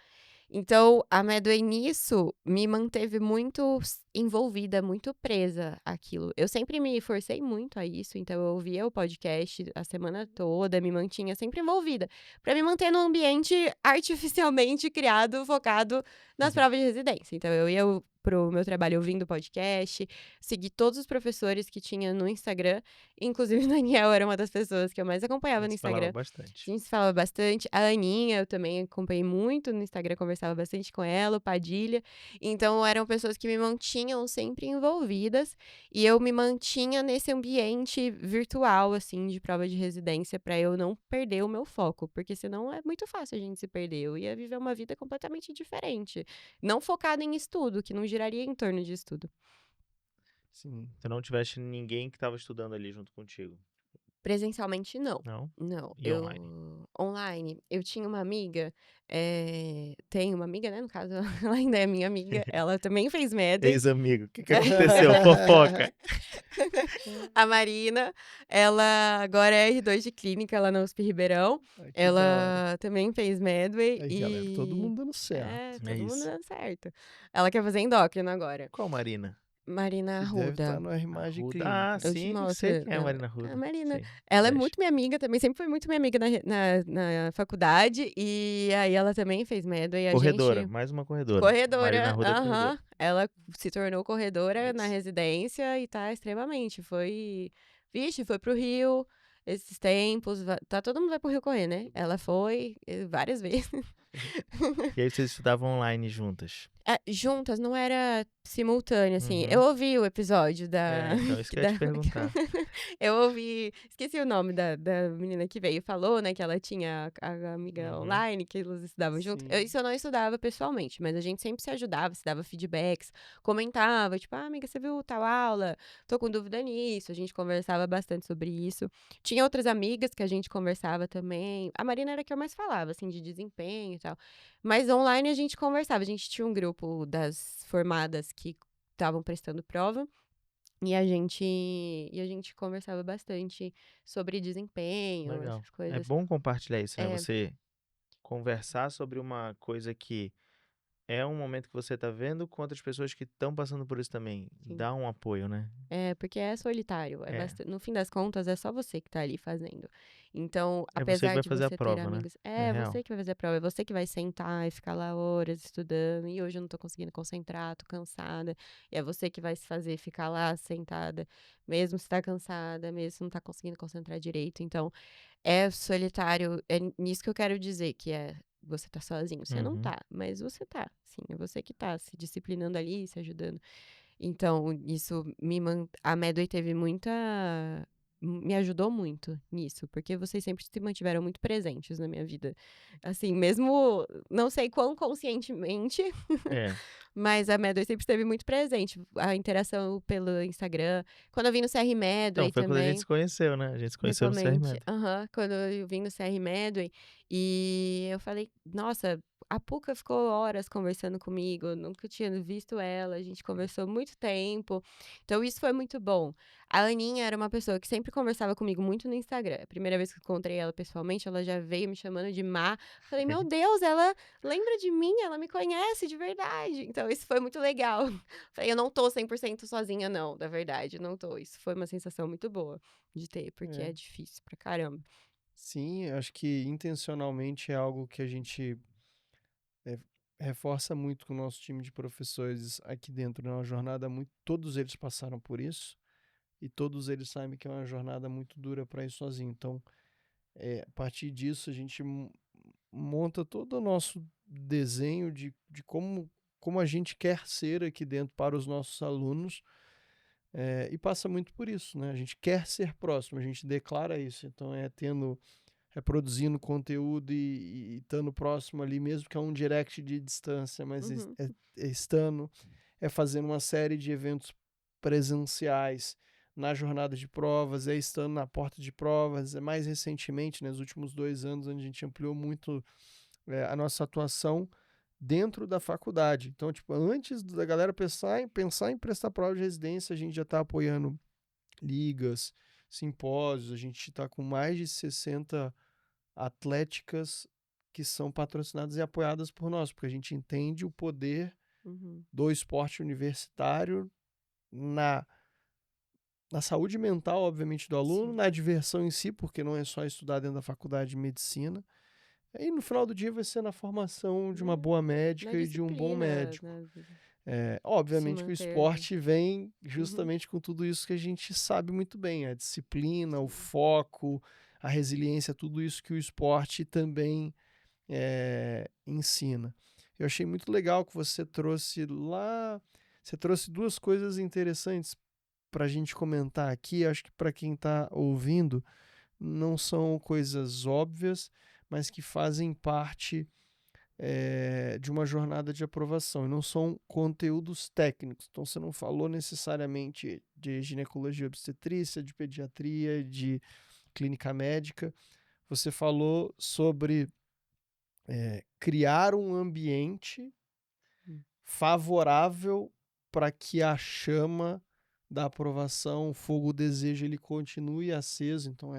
Então, a Medway nisso me manteve muito envolvida, muito presa àquilo. Eu sempre me forcei muito a isso, então eu ouvia o podcast a semana toda, me mantinha sempre envolvida, para me manter num ambiente artificialmente criado, focado nas provas de residência. Então, eu ia pro meu trabalho ouvindo o podcast, segui todos os professores que tinha no Instagram, inclusive o Daniel era uma das pessoas que eu mais acompanhava no Você falava Instagram. bastante. A gente se falava bastante. A Aninha, eu também acompanhei muito no Instagram, conversava bastante com ela, o Padilha. Então, eram pessoas que me mantinham sempre envolvidas. E eu me mantinha nesse ambiente virtual, assim, de prova de residência, para eu não perder o meu foco. Porque senão é muito fácil a gente se perder. Eu ia viver uma vida completamente diferente. Não focada em estudo, que não giraria em torno de estudo. Sim. Se não tivesse ninguém que estava estudando ali junto contigo. Presencialmente, não. Não? Não, E online? Online, eu tinha uma amiga, tenho uma amiga, né, no caso, ela ainda é minha amiga, ela também fez Medway. Ex-amigo, o que aconteceu? Fofoca. A Marina, ela agora é R2 de clínica lá na USP Ribeirão. Ai, que da hora. Ela também fez Medway Aí, e... galera, todo mundo dando certo. todo mundo isso. dando certo. Ela quer fazer endócrino agora. Qual Marina? Marina Que deve estar Arruda. no R+de Arruda. clínica. Ah, Eu te sim, mostro. sei quem é a Marina A Arruda. Marina. Sim, Ela é Dash. muito minha amiga também, sempre foi muito minha amiga na faculdade. E aí ela também fez Medway. Corredora, mais uma corredora. Marina Corredora, Arruda é corredora. aham. Ela se tornou corredora na Isso. residência e tá extremamente. Vixe, foi pro Rio esses tempos. Todo mundo vai pro Rio correr, né? Ela foi várias vezes. E aí vocês estudavam online juntas? Juntas, não era simultâneo, assim. Uhum. Eu ouvi o episódio da... Então, isso que eu ia te perguntar. Eu ouvi... Esqueci o nome da menina que veio e falou, né? Que ela tinha a amiga Uhum. online, que eles estudavam junto. Sim. Isso eu não estudava pessoalmente, mas a gente sempre se ajudava, se dava feedbacks, comentava, tipo, amiga, você viu tal aula? Tô com dúvida nisso. A gente conversava bastante sobre isso. Tinha outras amigas que a gente conversava também. A Marina era a que eu mais falava, assim, de desempenho e tal. Mas online a gente conversava. A gente tinha um grupo das formadas que estavam prestando prova. E a gente conversava bastante sobre desempenho, Legal. essas É coisas. bom compartilhar isso, né? É. Você conversar sobre uma coisa que é um momento que você tá vendo com outras pessoas que estão passando por isso também. Sim. Dá um apoio, né? Porque é solitário. É. No fim das contas, é só você que tá ali fazendo. Então, É você que apesar vai de fazer a você ter prova, né? amigos. É real. Você que vai fazer a prova. É você que vai sentar e ficar lá horas estudando. E hoje eu não tô conseguindo concentrar, tô cansada. E é você que vai se fazer ficar lá sentada, mesmo se tá cansada, mesmo se não tá conseguindo concentrar direito. Então, é solitário. É nisso que eu quero dizer, que é você tá sozinho. Você não Uhum. tá, mas você tá. Sim, é você que tá se disciplinando ali, se ajudando. Então, isso a Medway me ajudou muito nisso, porque vocês sempre se mantiveram muito presentes na minha vida. Assim, mesmo não sei quão conscientemente, É. mas a Medway sempre esteve muito presente. A interação pelo Instagram. Quando eu vim no CR Medway Então, foi quando a gente também. se conheceu, né? A gente se conheceu no CR Exatamente. Med. Quando eu vim no CR Medway e eu falei, nossa, a Puca ficou horas conversando comigo, eu nunca tinha visto ela, a gente conversou muito tempo. Então isso foi muito bom. A Aninha era uma pessoa que sempre conversava comigo muito no Instagram. A primeira vez que eu encontrei ela pessoalmente, ela já veio me chamando de Má. Falei, meu Deus, ela lembra de mim, ela me conhece de verdade. Então isso foi muito legal. Falei, eu não tô 100% sozinha não, da verdade, não tô. Isso foi uma sensação muito boa de ter, porque é difícil pra caramba. Sim, acho que intencionalmente é algo que a gente reforça muito com o nosso time de professores aqui dentro, né? Uma jornada muito. Todos eles passaram por isso e todos eles sabem que é uma jornada muito dura para ir sozinho. Então, a partir disso, a gente monta todo o nosso desenho de como a gente quer ser aqui dentro para os nossos alunos. E passa muito por isso, né? A gente quer ser próximo, a gente declara isso. Então, tendo produzindo conteúdo e estando próximo ali, mesmo que é um direct de distância, mas estando, fazendo uma série de eventos presenciais na jornada de provas, estando na porta de provas, mais recentemente, nos últimos 2 anos, onde a gente ampliou muito a nossa atuação dentro da faculdade. Então, tipo, antes da galera pensar em prestar prova de residência, a gente já está apoiando ligas, simpósios, a gente está com mais de 60 atléticas que são patrocinadas e apoiadas por nós, porque a gente entende o poder do esporte universitário na saúde mental, obviamente, do aluno, na diversão em si, porque não é só estudar dentro da faculdade de medicina. E no final do dia vai ser na formação de uma boa médica e de um bom médico. Né? Obviamente que o esporte vem justamente com tudo isso que a gente sabe muito bem, a disciplina, o foco, a resiliência, tudo isso que o esporte também ensina. Eu achei muito legal que você trouxe 2 coisas interessantes para a gente comentar aqui. Acho que para quem está ouvindo, não são coisas óbvias, mas que fazem parte de uma jornada de aprovação, e não são conteúdos técnicos. Então, você não falou necessariamente de ginecologia e obstetrícia, de pediatria, de clínica médica. Você falou sobre criar um ambiente favorável para que a chama da aprovação, o fogo, o desejo, ele continue aceso. Então,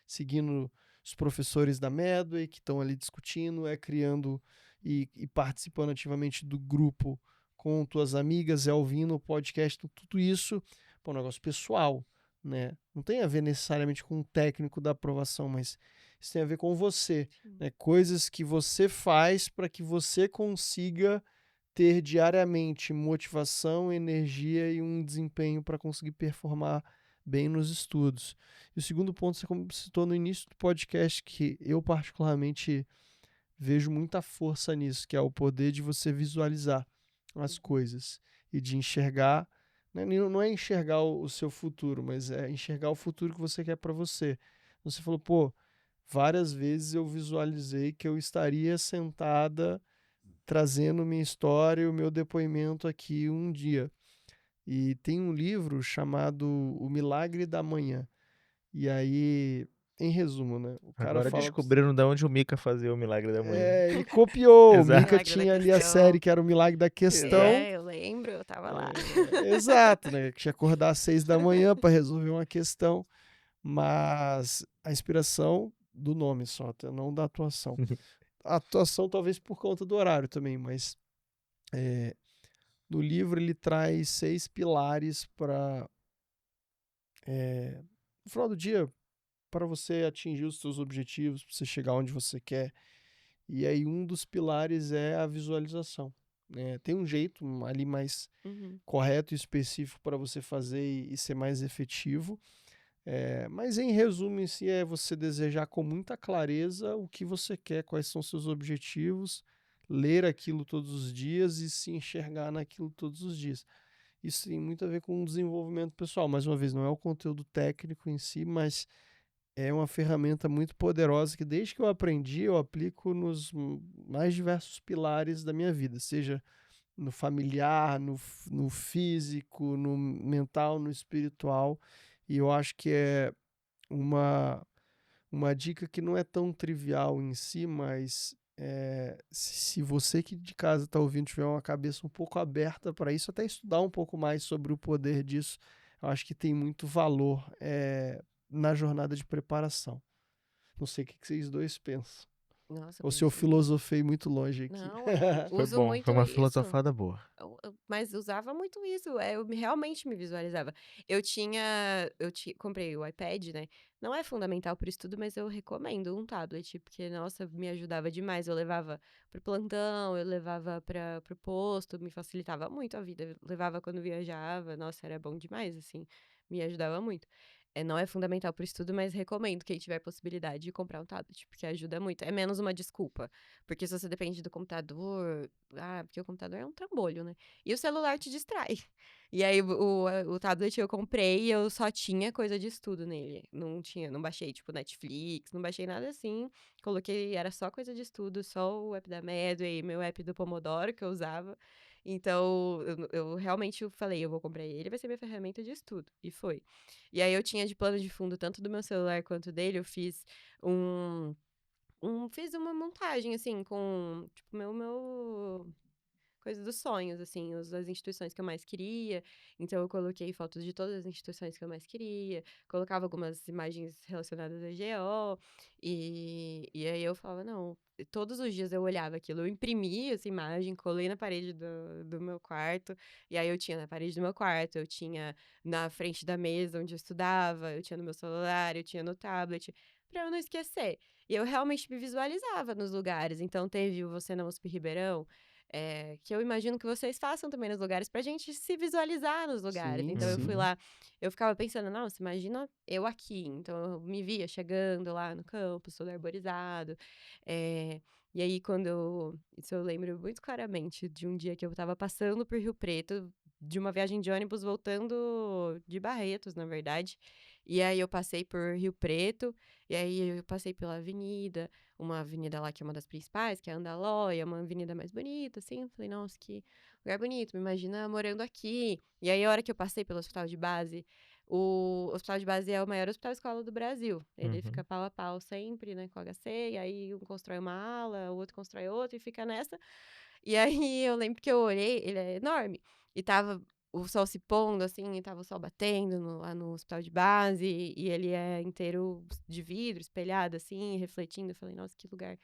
seguindo os professores da Medway que estão ali discutindo, criando e participando ativamente do grupo com tuas amigas, ouvindo o podcast, tudo isso é um negócio pessoal, né? Não tem a ver necessariamente com o técnico da aprovação, mas isso tem a ver com você, né? Coisas que você faz para que você consiga ter diariamente motivação, energia e um desempenho para conseguir performar bem nos estudos. E o segundo ponto, você citou no início do podcast, que eu particularmente vejo muita força nisso, que é o poder de você visualizar as coisas e de enxergar, não é enxergar o seu futuro, mas é enxergar o futuro que você quer para você. Você falou, várias vezes eu visualizei que eu estaria sentada trazendo minha história e o meu depoimento aqui um dia. E tem um livro chamado O Milagre da Manhã. E aí, em resumo, né? O cara Agora fala... descobriram de onde o Mika fazia o Milagre da Manhã. Ele copiou. O Exato. Mika tinha ali a série que era o Milagre da Questão. Eu lembro, eu tava lá. Exato, né? Que tinha que acordar às 6 da manhã para resolver uma questão. Mas a inspiração do nome só, não da atuação. A atuação talvez por conta do horário também, mas no livro ele traz 6 pilares para no final do dia, para você atingir os seus objetivos, para você chegar onde você quer. E aí um dos pilares é a visualização. Tem um jeito ali mais correto e específico para você fazer e ser mais efetivo. Mas em resumo em si é você desejar com muita clareza o que você quer, quais são seus objetivos, ler aquilo todos os dias e se enxergar naquilo todos os dias. Isso tem muito a ver com o desenvolvimento pessoal. Mais uma vez, não é o conteúdo técnico em si, mas é uma ferramenta muito poderosa que desde que eu aprendi, eu aplico nos mais diversos pilares da minha vida, seja no familiar, no físico, no mental, no espiritual. E eu acho que é uma dica que não é tão trivial em si, mas se você que de casa está ouvindo tiver uma cabeça um pouco aberta para isso, até estudar um pouco mais sobre o poder disso, eu acho que tem muito valor na jornada de preparação. Não sei o que vocês dois pensam. Nossa, ou se eu filosofei muito longe aqui. Não, Foi uso bom, muito foi uma isso. filosofada boa. Mas usava muito isso, eu realmente me visualizava. Comprei o iPad, né? Não é fundamental para o estudo, mas eu recomendo um tablet, porque, nossa, me ajudava demais. Eu levava pro plantão, eu levava pro posto, me facilitava muito a vida. Eu levava quando viajava, nossa, era bom demais, assim, me ajudava muito. Não é fundamental para o estudo, mas recomendo quem tiver possibilidade de comprar um tablet, porque ajuda muito. É menos uma desculpa, porque se você depende do computador, porque o computador é um trambolho, né? E o celular te distrai. E aí o tablet eu comprei e eu só tinha coisa de estudo nele. Não baixei, tipo, Netflix, não baixei nada assim. Coloquei, era só coisa de estudo, só o app da Medway, meu app do Pomodoro que eu usava. Então, eu realmente falei, eu vou comprar ele, vai ser minha ferramenta de estudo. E foi. E aí eu tinha de plano de fundo, tanto do meu celular quanto dele, eu fiz fiz uma montagem, assim, com, tipo, meu coisa dos sonhos, assim, as instituições que eu mais queria. Então, eu coloquei fotos de todas as instituições que eu mais queria, colocava algumas imagens relacionadas a GO, e aí eu falava, não, todos os dias eu olhava aquilo, eu imprimi essa imagem, colei na parede do meu quarto, e aí eu tinha na parede do meu quarto, eu tinha na frente da mesa onde eu estudava, eu tinha no meu celular, eu tinha no tablet, pra eu não esquecer. E eu realmente me visualizava nos lugares. Então, teve o Você na USP Ribeirão, que eu imagino que vocês façam também nos lugares, pra gente se visualizar nos lugares. Sim, Então, eu fui sim. lá, eu ficava pensando, nossa, imagina eu aqui. Então, eu me via chegando lá no campus, todo arborizado. E aí, isso eu lembro muito claramente de um dia que eu tava passando por Rio Preto, de uma viagem de ônibus voltando de Barretos, na verdade. E aí, eu passei por Rio Preto, e aí eu passei pela avenida, uma avenida lá que é uma das principais, que é a Andalóia, uma avenida mais bonita, assim. Eu falei, nossa, que lugar bonito, me imagina morando aqui. E aí, a hora que eu passei pelo hospital de base, o hospital de base é o maior hospital escola do Brasil. Ele fica Uhum. pau a pau sempre, né, com o HC, e aí um constrói uma ala, o outro constrói outra e fica nessa. E aí eu lembro que eu olhei, ele é enorme, e tava o sol se pondo, assim, e tava o sol batendo lá no hospital de base, e ele é inteiro de vidro, espelhado, assim, refletindo. Eu falei, nossa, que lugar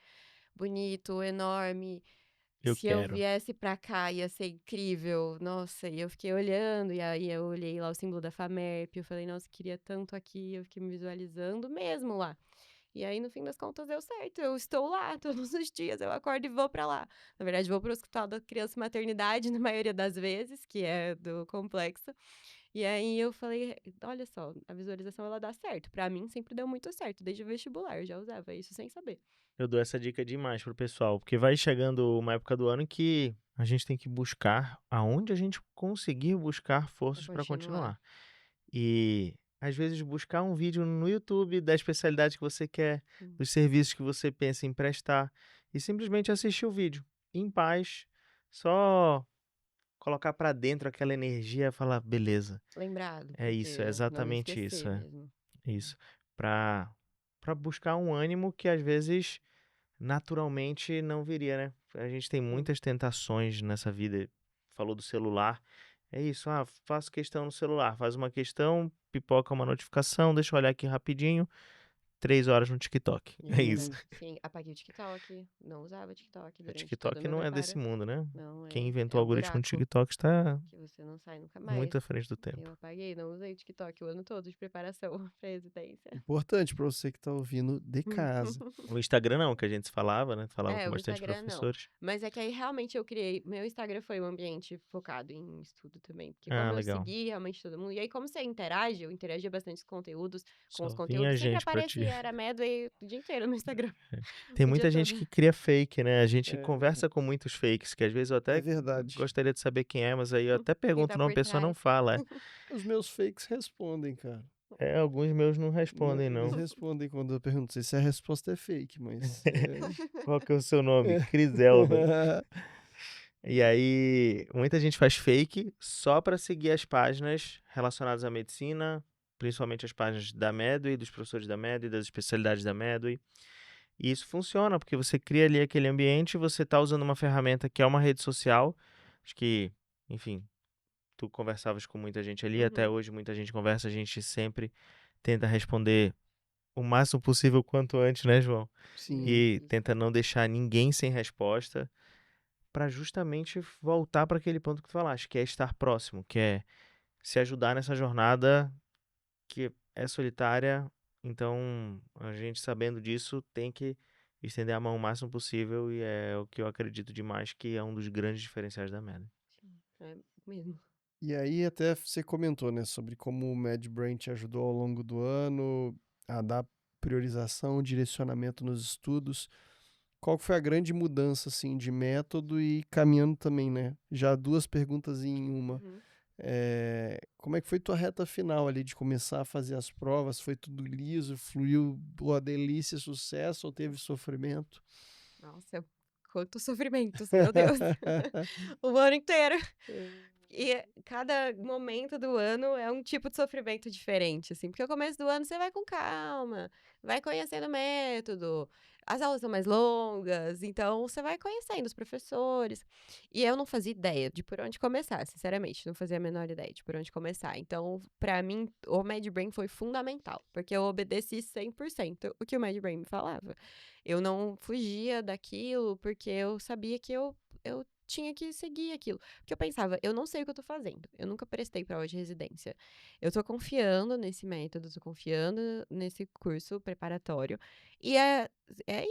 bonito, enorme. Eu Se eu quero. viesse pra cá, ia ser incrível. Nossa, e eu fiquei olhando, e aí eu olhei lá o símbolo da FAMERP, eu falei, nossa, queria tanto aqui, eu fiquei me visualizando mesmo lá. E aí, no fim das contas, deu certo. Eu estou lá todos os dias, eu acordo e vou pra lá. Na verdade, vou pro Hospital da Criança e Maternidade, na maioria das vezes, que é do complexo. E aí eu falei, olha só, a visualização ela dá certo. Pra mim sempre deu muito certo, desde o vestibular, eu já usava isso sem saber. Eu dou essa dica demais pro pessoal, porque vai chegando uma época do ano que a gente tem que buscar aonde a gente conseguir buscar Pra forças para continuar. continuar. E às vezes buscar um vídeo no YouTube da especialidade que você quer, Sim. dos serviços que você pensa em prestar, e simplesmente assistir o vídeo em paz, só colocar para dentro aquela energia e falar, beleza, Lembrado, é isso, é porque não me exatamente isso, esquecer é mesmo. isso. Para buscar um ânimo que às vezes naturalmente não viria, né? A gente tem Sim. muitas tentações nessa vida. Falou do celular. É isso, faço questão no celular. Faz uma questão, pipoca uma notificação, deixa eu olhar aqui rapidinho. 3 horas no TikTok. É isso. Sim, apaguei o TikTok, não usava TikTok O durante toda a TikTok minha não é desse prepara. mundo, né? Não, Quem é inventou o um algoritmo do buraco TikTok está que você não sai nunca mais. muito à frente do Eu tempo. apaguei, não usei o TikTok o ano todo de preparação pra residência. Importante para você que tá ouvindo de casa. O Instagram não, que a gente falava, né? Falava com O bastante Instagram não. professores. Mas é que aí realmente eu criei. Meu Instagram foi um ambiente focado em estudo também. Porque Ah, como eu legal. segui realmente todo mundo. E aí, como você interage, eu interagia bastante com os Só vinha conteúdos, sempre gente pra ti. aparecia, era Medway o dia inteiro no Instagram. Tem O dia muita todo. gente que cria fake, né? A gente É, conversa com muitos fakes, que às vezes eu é até verdade. gostaria de saber quem é, mas aí eu até Quem pergunto, tá não, a por pessoa não trás. fala. Os meus fakes respondem, cara. Alguns meus não respondem, Eles não. respondem quando eu pergunto se a resposta é fake, mas. Qual que é o seu nome? É. Criselda. E aí, muita gente faz fake só para seguir as páginas relacionadas à medicina, principalmente as páginas da Medway, dos professores da Medway, das especialidades da Medway. E isso funciona, porque você cria ali aquele ambiente, você está usando uma ferramenta que é uma rede social. Acho que, enfim, tu conversavas com muita gente ali, até Uhum. hoje muita gente conversa, a gente sempre tenta responder o máximo possível quanto antes, né, João? Sim. E Isso. tenta não deixar ninguém sem resposta, para justamente voltar para aquele ponto que tu falaste, que é estar próximo, que é se ajudar nessa jornada que é solitária. Então, a gente sabendo disso tem que estender a mão o máximo possível, e é o que eu acredito demais que é um dos grandes diferenciais da Meta. Sim, é mesmo. E aí até você comentou, né, sobre como o MedBrain te ajudou ao longo do ano a dar priorização, direcionamento nos estudos. Qual que foi a grande mudança, assim, de método e caminhando também, né? Já duas perguntas em uma. Uhum. Como é que foi tua reta final ali de começar a fazer as provas? Foi tudo liso, fluiu, boa delícia, sucesso ou teve sofrimento? Nossa, quantos sofrimentos, meu Deus. O ano inteiro. E cada momento do ano é um tipo de sofrimento diferente, assim, porque o começo do ano você vai com calma, vai conhecendo o método, as aulas são mais longas, então você vai conhecendo os professores. E eu não fazia ideia de por onde começar, sinceramente, não fazia a menor ideia de por onde começar. Então, pra mim, o MedBrain foi fundamental, porque eu obedeci 100% o que o MedBrain me falava. Eu não fugia daquilo, porque eu sabia que eu tinha que seguir aquilo. Porque eu pensava, eu não sei o que eu tô fazendo. Eu nunca prestei prova de residência. Eu tô confiando nesse método, tô confiando nesse curso preparatório. E é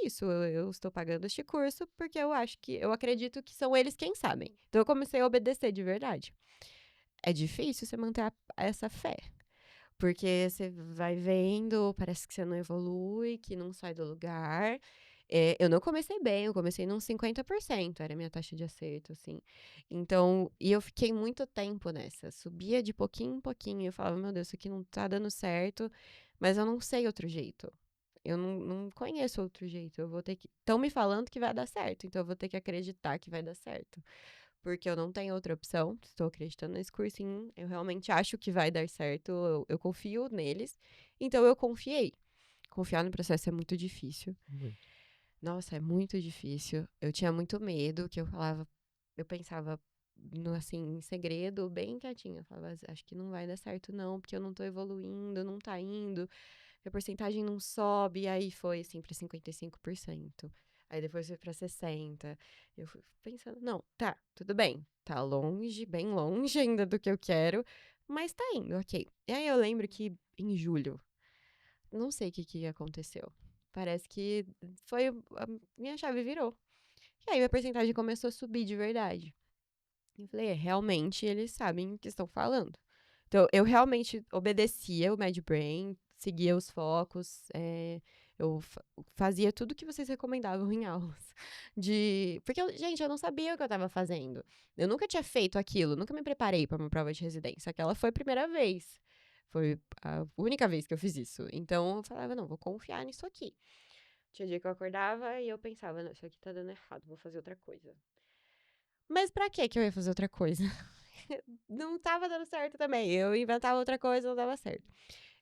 isso, eu estou pagando este curso porque eu acredito que são eles quem sabem. Então eu comecei a obedecer de verdade. É difícil você manter essa fé. Porque você vai vendo, parece que você não evolui, que não sai do lugar. Eu não comecei bem, eu comecei num 50%, era a minha taxa de acerto, assim. Então, e eu fiquei muito tempo nessa, subia de pouquinho em pouquinho, e eu falava, meu Deus, isso aqui não tá dando certo, mas eu não sei outro jeito. Eu não conheço outro jeito, eu vou ter que... Estão me falando que vai dar certo, então eu vou ter que acreditar que vai dar certo. Porque eu não tenho outra opção, estou acreditando nesse cursinho, eu realmente acho que vai dar certo, eu confio neles, então eu confiei. Confiar no processo é muito difícil. Muito. Nossa, é muito difícil. Eu tinha muito medo, que eu pensava, assim, em segredo, bem quietinha. Eu falava, acho que não vai dar certo não, porque eu não tô evoluindo, não tá indo, a porcentagem não sobe, e aí foi, assim, pra 55%. Aí depois foi pra 60%. Eu fui pensando, não, tá, tudo bem. Tá longe, bem longe ainda do que eu quero, mas tá indo, ok. E aí eu lembro que em julho, não sei o que aconteceu. Parece que foi, a minha chave virou. E aí minha porcentagem começou a subir de verdade. Eu falei, realmente eles sabem o que estão falando. Então, eu realmente obedecia o MedBrain, seguia os focos, eu fazia tudo que vocês recomendavam em aulas. Porque, gente, eu não sabia o que eu estava fazendo. Eu nunca tinha feito aquilo, nunca me preparei para uma prova de residência. Aquela foi a primeira vez. Foi a única vez que eu fiz isso. Então, eu falava, não, vou confiar nisso aqui. Tinha dia que eu acordava e eu pensava, não, isso aqui tá dando errado, vou fazer outra coisa. Mas pra que eu ia fazer outra coisa? Não tava dando certo também. Eu inventava outra coisa, não dava certo.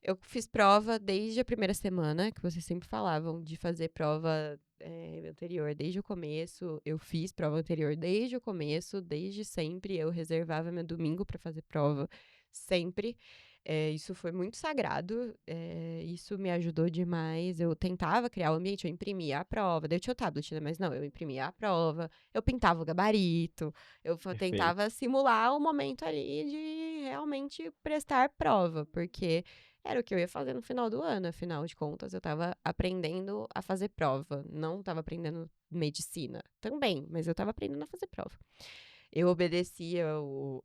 Eu fiz prova desde a primeira semana, que vocês sempre falavam de fazer prova anterior desde o começo. Eu fiz prova anterior desde o começo, desde sempre. Eu reservava meu domingo para fazer prova, sempre. Isso foi muito sagrado, isso me ajudou demais. Eu tentava criar o ambiente, eu imprimia a prova. Daí eu tinha o tablet, né? Mas não, eu imprimia a prova, eu pintava o gabarito, eu tentava simular o momento ali de realmente prestar prova, porque era o que eu ia fazer no final do ano. Afinal de contas, eu estava aprendendo a fazer prova, não estava aprendendo medicina também, mas eu estava aprendendo a fazer prova. Eu obedecia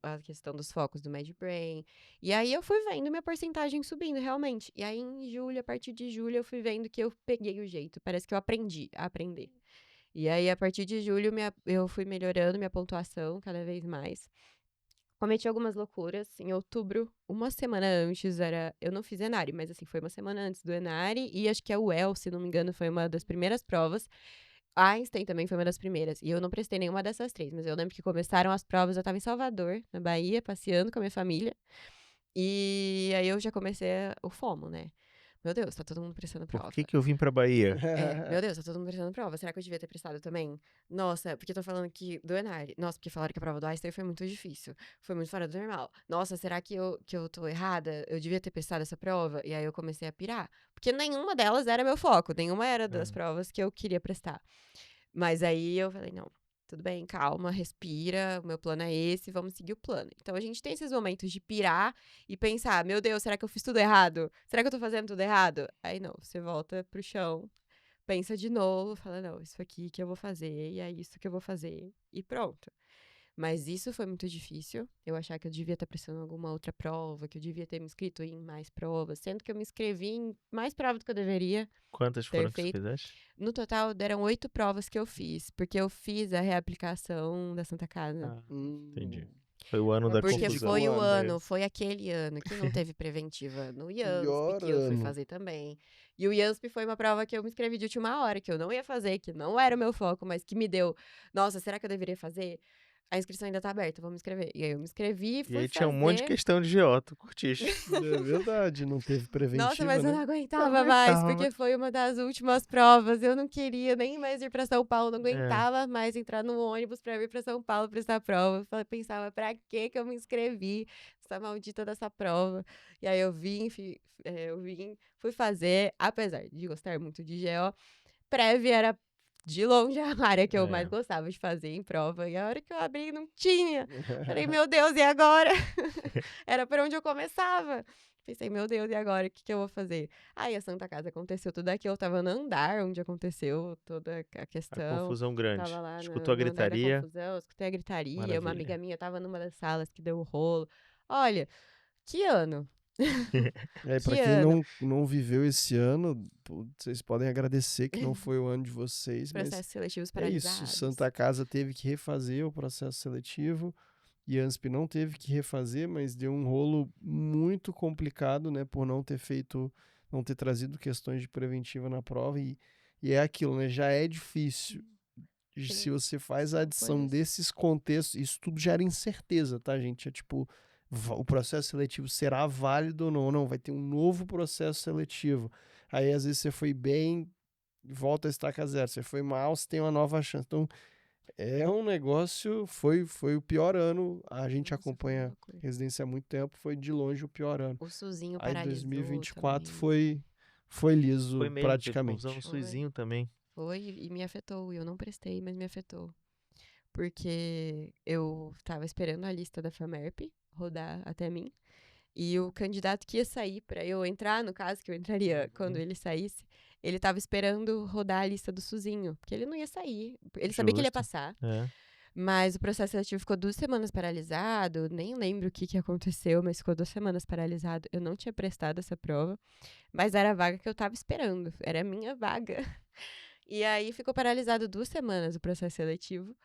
a questão dos focos do MedBrain. E aí eu fui vendo minha porcentagem subindo, realmente. E aí em julho, a partir de julho, eu fui vendo que eu peguei o jeito. Parece que eu aprendi a aprender. E aí, a partir de julho, eu fui melhorando minha pontuação cada vez mais. Cometi algumas loucuras. Em outubro, uma semana antes, eu não fiz Enari, mas assim, foi uma semana antes do Enari. E acho que a UEL, se não me engano, foi uma das primeiras provas. A Einstein também foi uma das primeiras. E eu não prestei nenhuma dessas três. Mas eu lembro que começaram as provas, eu tava em Salvador, na Bahia, passeando com a minha família. E aí eu já comecei o FOMO, né? Meu Deus, tá todo mundo prestando prova. Por que eu vim pra Bahia? Meu Deus, tá todo mundo prestando prova. Será que eu devia ter prestado também? Nossa, porque tô falando aqui do Enari. Nossa, porque falaram que a prova do Einstein foi muito difícil. Foi muito fora do normal. Nossa, será que eu tô errada? Eu devia ter prestado essa prova? E aí eu comecei a pirar. Porque nenhuma delas era meu foco. Nenhuma era das provas que eu queria prestar. Mas aí eu falei, não, tudo bem, calma, respira, o meu plano é esse, vamos seguir o plano. Então a gente tem esses momentos de pirar e pensar, meu Deus, será que eu fiz tudo errado? Será que eu tô fazendo tudo errado? Aí não, você volta pro chão, pensa de novo, fala, não, isso aqui que eu vou fazer, e é isso que eu vou fazer, e pronto. Mas isso foi muito difícil, eu achar que eu devia estar prestando alguma outra prova, que eu devia ter me inscrito em mais provas, sendo que eu me inscrevi em mais provas do que eu deveria. Quantas foram que você fizeste? No total, deram 8 provas que eu fiz, porque eu fiz a reaplicação da Santa Casa. Entendi. Foi o ano da Porque confusão. foi o ano ano, esse? foi aquele ano que não teve preventiva no IANSP, Pior que eu fui ano. fazer também. E o IANSP foi uma prova que eu me inscrevi de última hora, que eu não ia fazer, que não era o meu foco, mas que me deu, nossa, será que eu deveria fazer? A inscrição ainda tá aberta, vou me inscrever. E aí eu me inscrevi, E fui aí tinha um monte de fazer. questão de GO, tu curtiste. É verdade, não teve preventiva, Nossa, mas eu né? não aguentava Não mais, aguentava. porque foi uma das últimas provas. Eu não queria nem mais ir pra São Paulo, não É. aguentava mais entrar no ônibus pra vir pra São Paulo prestar a prova. Pensava, pra que eu me inscrevi essa maldita dessa prova? E aí eu vim, fui fazer, apesar de gostar muito de GO, Prev era de longe a área que eu mais É. gostava de fazer em prova. E a hora que eu abri, não tinha. Falei, meu Deus, e agora? Era por onde eu começava. Pensei, meu Deus, e agora? O que, que eu vou fazer? Aí a Santa Casa aconteceu tudo aqui. Eu tava no andar onde aconteceu toda a A questão. confusão grande. Tava lá Escutou a no andar da gritaria. confusão, escutei a gritaria. Uma Maravilha. amiga minha tava numa das salas que deu o rolo. Olha, que ano? É, pra Que quem ano? não viveu esse ano, vocês podem agradecer que não foi o ano de vocês, mas Processos seletivos é paralisados. isso. Santa Casa teve que refazer o processo seletivo. IANSP não teve que refazer, mas deu um rolo muito complicado, né, por não ter trazido questões de preventiva na prova. E é aquilo, né, já é difícil. Se você faz a adição Coisas. desses contextos, isso tudo já era incerteza, tá, gente? É tipo, o processo seletivo será válido ou não? Não, vai ter um novo processo seletivo. Aí, às vezes, você foi bem, volta a estaca zero. Você foi mal, você tem uma nova chance. Então, é um negócio, foi o pior ano. A gente Nossa, foi uma acompanha loucura. residência há muito tempo, foi de longe o pior ano. O Suzinho Aí paralisou 2024 também. foi liso Foi mesmo, teve confusão no praticamente. Suizinho também. Foi e me afetou. E eu não prestei, mas me afetou. Porque eu tava esperando a lista da FAMERP rodar até mim. E o candidato que ia sair pra eu entrar, no caso, que eu entraria quando ele saísse, ele tava esperando rodar a lista do Suzinho. Porque ele não ia sair. Ele sabia que ele ia Justo. passar. É. Mas o processo seletivo ficou 2 semanas paralisado. Nem lembro o que aconteceu, mas ficou 2 semanas paralisado. Eu não tinha prestado essa prova. Mas era a vaga que eu tava esperando. Era a minha vaga. E aí ficou paralisado 2 semanas o processo seletivo.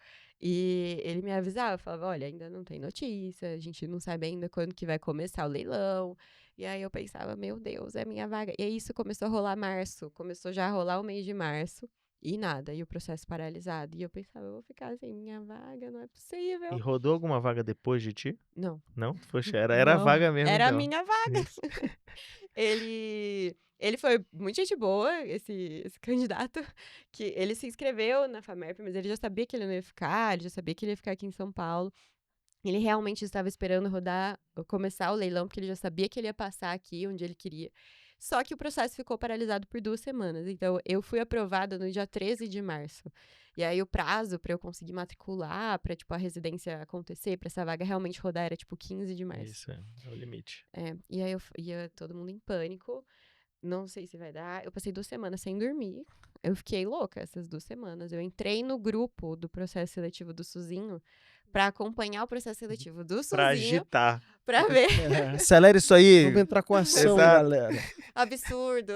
E ele me avisava, falava, olha, ainda não tem notícia, a gente não sabe ainda quando que vai começar o leilão. E aí eu pensava, meu Deus, é minha vaga. E aí isso começou a rolar março, começou já a rolar o mês de março. E nada, e o processo paralisado. E eu pensava, eu vou ficar assim, minha vaga, não é E possível. rodou alguma vaga depois de ti? Não, Não? Poxa, era a não, vaga mesmo, era a então. minha vaga. Isso. Ele foi muito gente boa, esse candidato, que ele se inscreveu na FAMERP, mas ele já sabia que ele não ia ficar, ele já sabia que ele ia ficar aqui em São Paulo. Ele realmente estava esperando começar o leilão, porque ele já sabia que ele ia passar aqui onde ele queria. Só que o processo ficou paralisado por 2 semanas. Então, eu fui aprovada no dia 13 de março. E aí, o prazo para eu conseguir matricular, para tipo, a residência acontecer, para essa vaga realmente rodar, era tipo 15 de março. Isso, é o limite. E aí, eu ia todo mundo em pânico. Não sei se vai dar. Eu passei 2 semanas sem dormir. Eu fiquei louca essas 2 semanas. Eu entrei no grupo do processo seletivo do Suzinho pra acompanhar o processo seletivo do Pra Suzinho, agitar. pra ver. Acelera isso aí. Vamos entrar com ação, Exato. galera. Absurdo.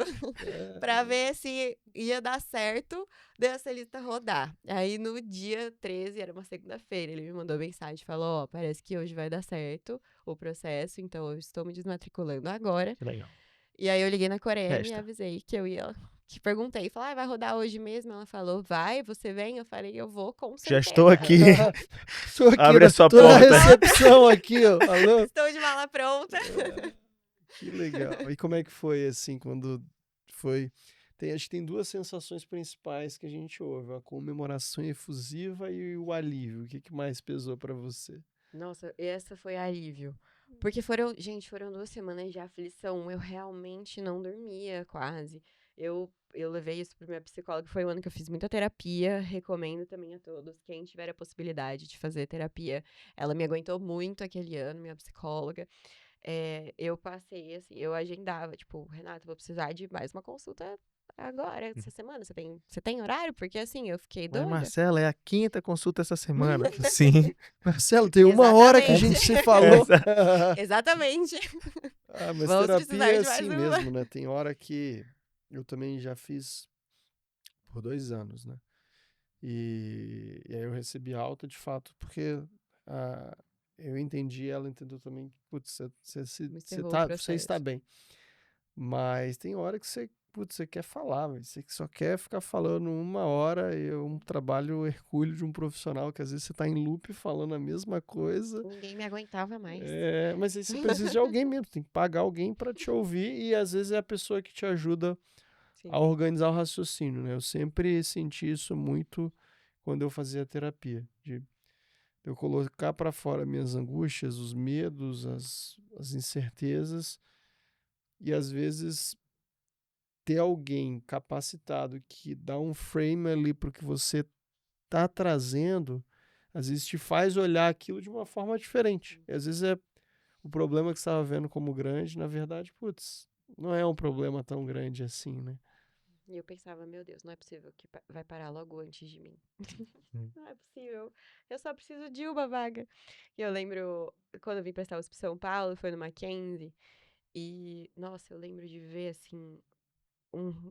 Pra ver se ia dar certo dessa lista rodar. Aí no dia 13, era uma segunda-feira, ele me mandou mensagem, falou, parece que hoje vai dar certo o processo, então eu estou me desmatriculando agora. Que legal. E aí eu liguei na Coreia e Festa. avisei que eu ia. Que perguntei, falei, vai rodar hoje mesmo? Ela falou, vai, você vem? Eu falei, eu vou, com certeza. Já estou aqui. Tô aqui Abre a sua tô na porta. recepção aqui, ó. Alô? Estou de mala pronta. Que legal. E como é que foi, assim, quando foi... acho que tem 2 sensações principais que a gente ouve. A comemoração efusiva e o alívio. O que mais pesou pra você? Nossa, essa foi alívio. Porque foram 2 semanas de aflição. Eu realmente não dormia quase. Eu levei isso para minha psicóloga. Foi um ano que eu fiz muita terapia. Recomendo também a todos. Quem tiver a possibilidade de fazer terapia. Ela me aguentou muito aquele ano, minha psicóloga. Eu passei, assim, eu agendava. Tipo, Renata, vou precisar de mais uma consulta agora, essa semana. Você tem horário? Porque, assim, eu fiquei Mas, doida. Marcela, é a 5ª consulta essa semana. Sim. Marcelo, tem 1 hora que a gente se falou. Exatamente. Mas Vamos terapia precisar é de mais assim uma. mesmo, né? Tem hora que eu também já fiz por 2 anos, né? E aí eu recebi alta de fato, porque eu entendi, ela entendeu também que, putz, Encerrou o você processo. está bem. Mas tem hora que você quer falar, você só quer ficar falando 1 hora, e é um trabalho hercúleo de um profissional, que às vezes você tá em loop falando a mesma coisa. Ninguém me aguentava mais. Mas aí você precisa de alguém mesmo, tem que pagar alguém para te ouvir, e às vezes é a pessoa que te ajuda Sim. a organizar o raciocínio, né? Eu sempre senti isso muito quando eu fazia terapia, de eu colocar para fora minhas angústias, os medos, as incertezas, e às vezes ter alguém capacitado que dá um frame ali para o que você tá trazendo, às vezes te faz olhar aquilo de uma forma diferente. E às vezes é o problema que você estava vendo como grande, na verdade, putz, não é um problema tão grande assim, né? E eu pensava, meu Deus, não é possível que vai parar logo antes de mim. Hum. Não é possível. Eu só preciso de uma vaga. E eu lembro, quando eu vim prestar USP São Paulo, foi no Mackenzie. E, nossa, eu lembro de ver, assim,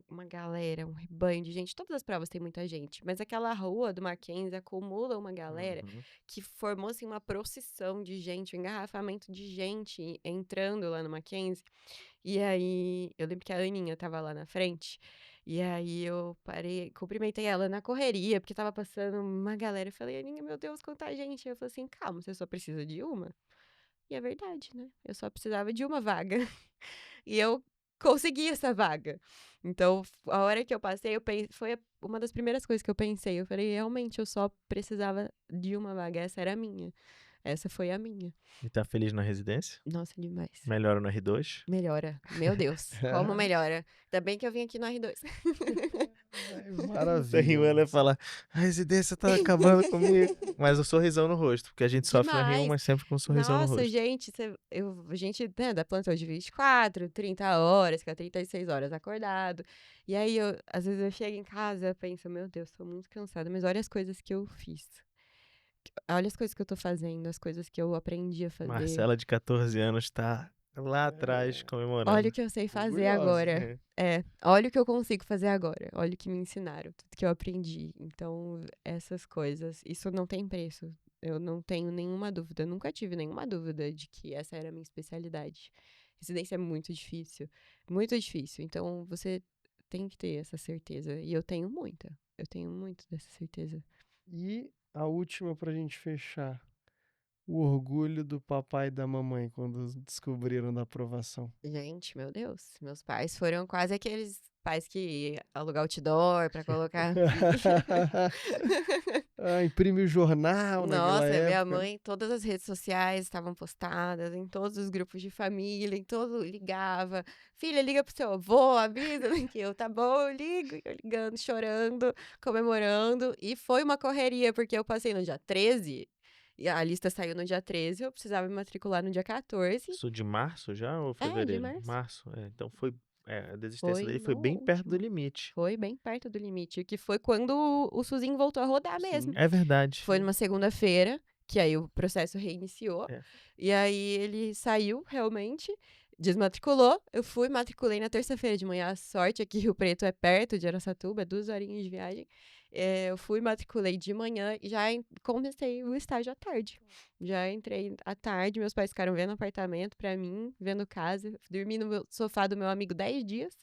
uma galera, um rebanho de gente. Todas as provas tem muita gente, mas aquela rua do Mackenzie acumula uma galera Uhum. que formou, assim, uma procissão de gente, um engarrafamento de gente entrando lá no Mackenzie. E aí, eu lembro que a Aninha tava lá na frente, e aí eu parei, cumprimentei ela na correria, porque tava passando uma galera. Eu falei, Aninha, meu Deus, quanta gente. Eu falei assim, calma, você só precisa de uma? E é verdade, né? Eu só precisava de uma vaga. E eu consegui essa vaga. Então, a hora que eu passei, foi uma das primeiras coisas que eu pensei. Eu falei, realmente, eu só precisava de uma vaga. Essa era a minha. Essa foi a minha. E tá feliz na residência? Nossa, demais. Melhora no R2? Melhora. Meu Deus, como melhora. Ainda bem que eu vim aqui no R2. Maravilha. R1 ela ia falar, a residência tá acabando comigo. Mas o sorrisão no rosto, porque a gente sofre no R1, Demais. mas sempre com um sorrisão no Nossa, rosto. gente, a gente, né, dá plantão de 24, 30 horas, fica 36 horas acordado. E aí, às vezes eu chego em casa e penso, meu Deus, tô muito cansada, mas olha as coisas que eu fiz. Olha as coisas que eu tô fazendo, as coisas que eu aprendi a fazer. Marcela, de 14 anos, tá lá atrás comemorando. Olha o que eu sei fazer Orgulhosa. agora. Olha o que eu consigo fazer agora. Olha o que me ensinaram, tudo que eu aprendi. Então, essas coisas, isso não tem preço. Eu não tenho nenhuma dúvida, nunca tive nenhuma dúvida de que essa era a minha especialidade. Residência é muito difícil, muito difícil. Então, você tem que ter essa certeza. E eu tenho muita. Eu tenho muito dessa certeza. E a última pra gente fechar. O orgulho do papai e da mamãe quando descobriram da aprovação. Gente, meu Deus, meus pais foram quase aqueles pais que alugam outdoor pra colocar. Imprime o jornal naquela Nossa, época. minha mãe, todas as redes sociais estavam postadas, em todos os grupos de família, ligava. Filha, liga pro seu avô, avisa que eu, tá bom, eu ligo, eu ligando, chorando, comemorando. E foi uma correria, porque eu passei no dia 13, e a lista saiu no dia 13, eu precisava me matricular no dia 14. Isso de março já ou De fevereiro? março. Então foi. A desistência Foi dele foi no bem perto do último. limite. Foi bem perto do limite, que foi quando o SUSinho voltou a rodar Sim. mesmo. É verdade. Foi numa segunda-feira, que aí o processo reiniciou. É. E aí ele saiu, realmente, desmatriculou. Eu fui, matriculei na terça-feira de manhã. A sorte é que Rio Preto é perto de Araçatuba, é 2 horinhas de viagem. Eu fui, matriculei de manhã e já comecei o estágio à tarde. Já entrei à tarde, meus pais ficaram vendo apartamento pra mim, vendo casa. Dormi no sofá do meu amigo 10 dias.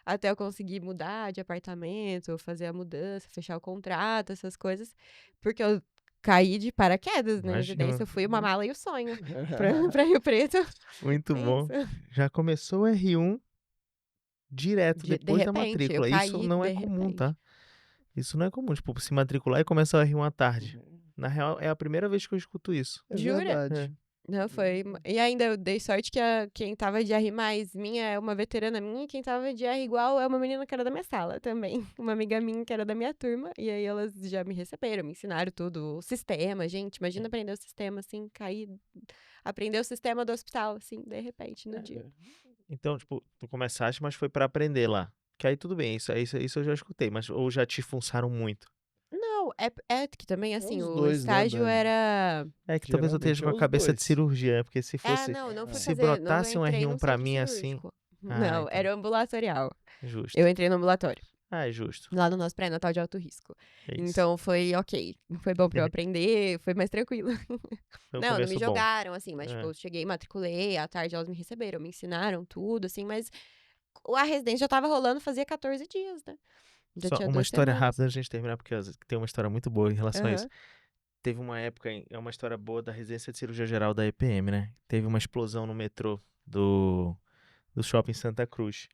Até eu conseguir mudar de apartamento, fazer a mudança, fechar o contrato, essas coisas. Porque eu caí de paraquedas na Imagina. residência. Eu fui uma mala e o sonho pra Rio Preto. Muito bom. Pensa. Já começou o R1 direto De depois da repente, matrícula. eu Isso caí não é de comum, repente. tá? Isso não é comum. Tipo, se matricular e começar o R1 à tarde. Na real, é a primeira vez que eu escuto isso. É Jura? verdade. Não, foi. E ainda eu dei sorte que quem tava de R mais minha é uma veterana minha, e quem tava de R igual é uma menina que era da minha sala também. Uma amiga minha que era da minha turma. E aí elas já me receberam, me ensinaram tudo. O sistema, gente. Imagina aprender o sistema, assim, cair. Aprender o sistema do hospital, assim, de repente, no dia. Então, tipo, tu começaste, mas foi pra aprender lá. Que aí tudo bem, isso eu já escutei, mas ou já te funçaram muito. Não, é que também, assim, os o dois, né, estágio Dani? era. É que talvez eu Geralmente esteja com é a os cabeça de dois. cirurgia, porque se fosse Não fui se fazer. brotasse não um entrei R1 num pra centro mim assim, cirúrgico. Ah, Não, então. era ambulatorial. justo. Eu entrei no ambulatório. Ah, é justo. Lá no nosso pré-natal de alto risco. É isso. Então foi ok. Foi bom pra eu aprender, foi mais tranquilo. Foi um Não me começo bom. jogaram, assim, mas É. tipo, eu cheguei, matriculei, à tarde elas me receberam, me ensinaram tudo, assim, mas a residência já tava rolando fazia 14 dias, né? Já Só tinha uma 2 história semanas. rápida antes de a gente terminar, porque tem uma história muito boa em relação a isso. Aham. Teve uma época, é uma história boa da residência de cirurgia geral da EPM, né? Teve uma explosão no metrô do shopping Santa Cruz.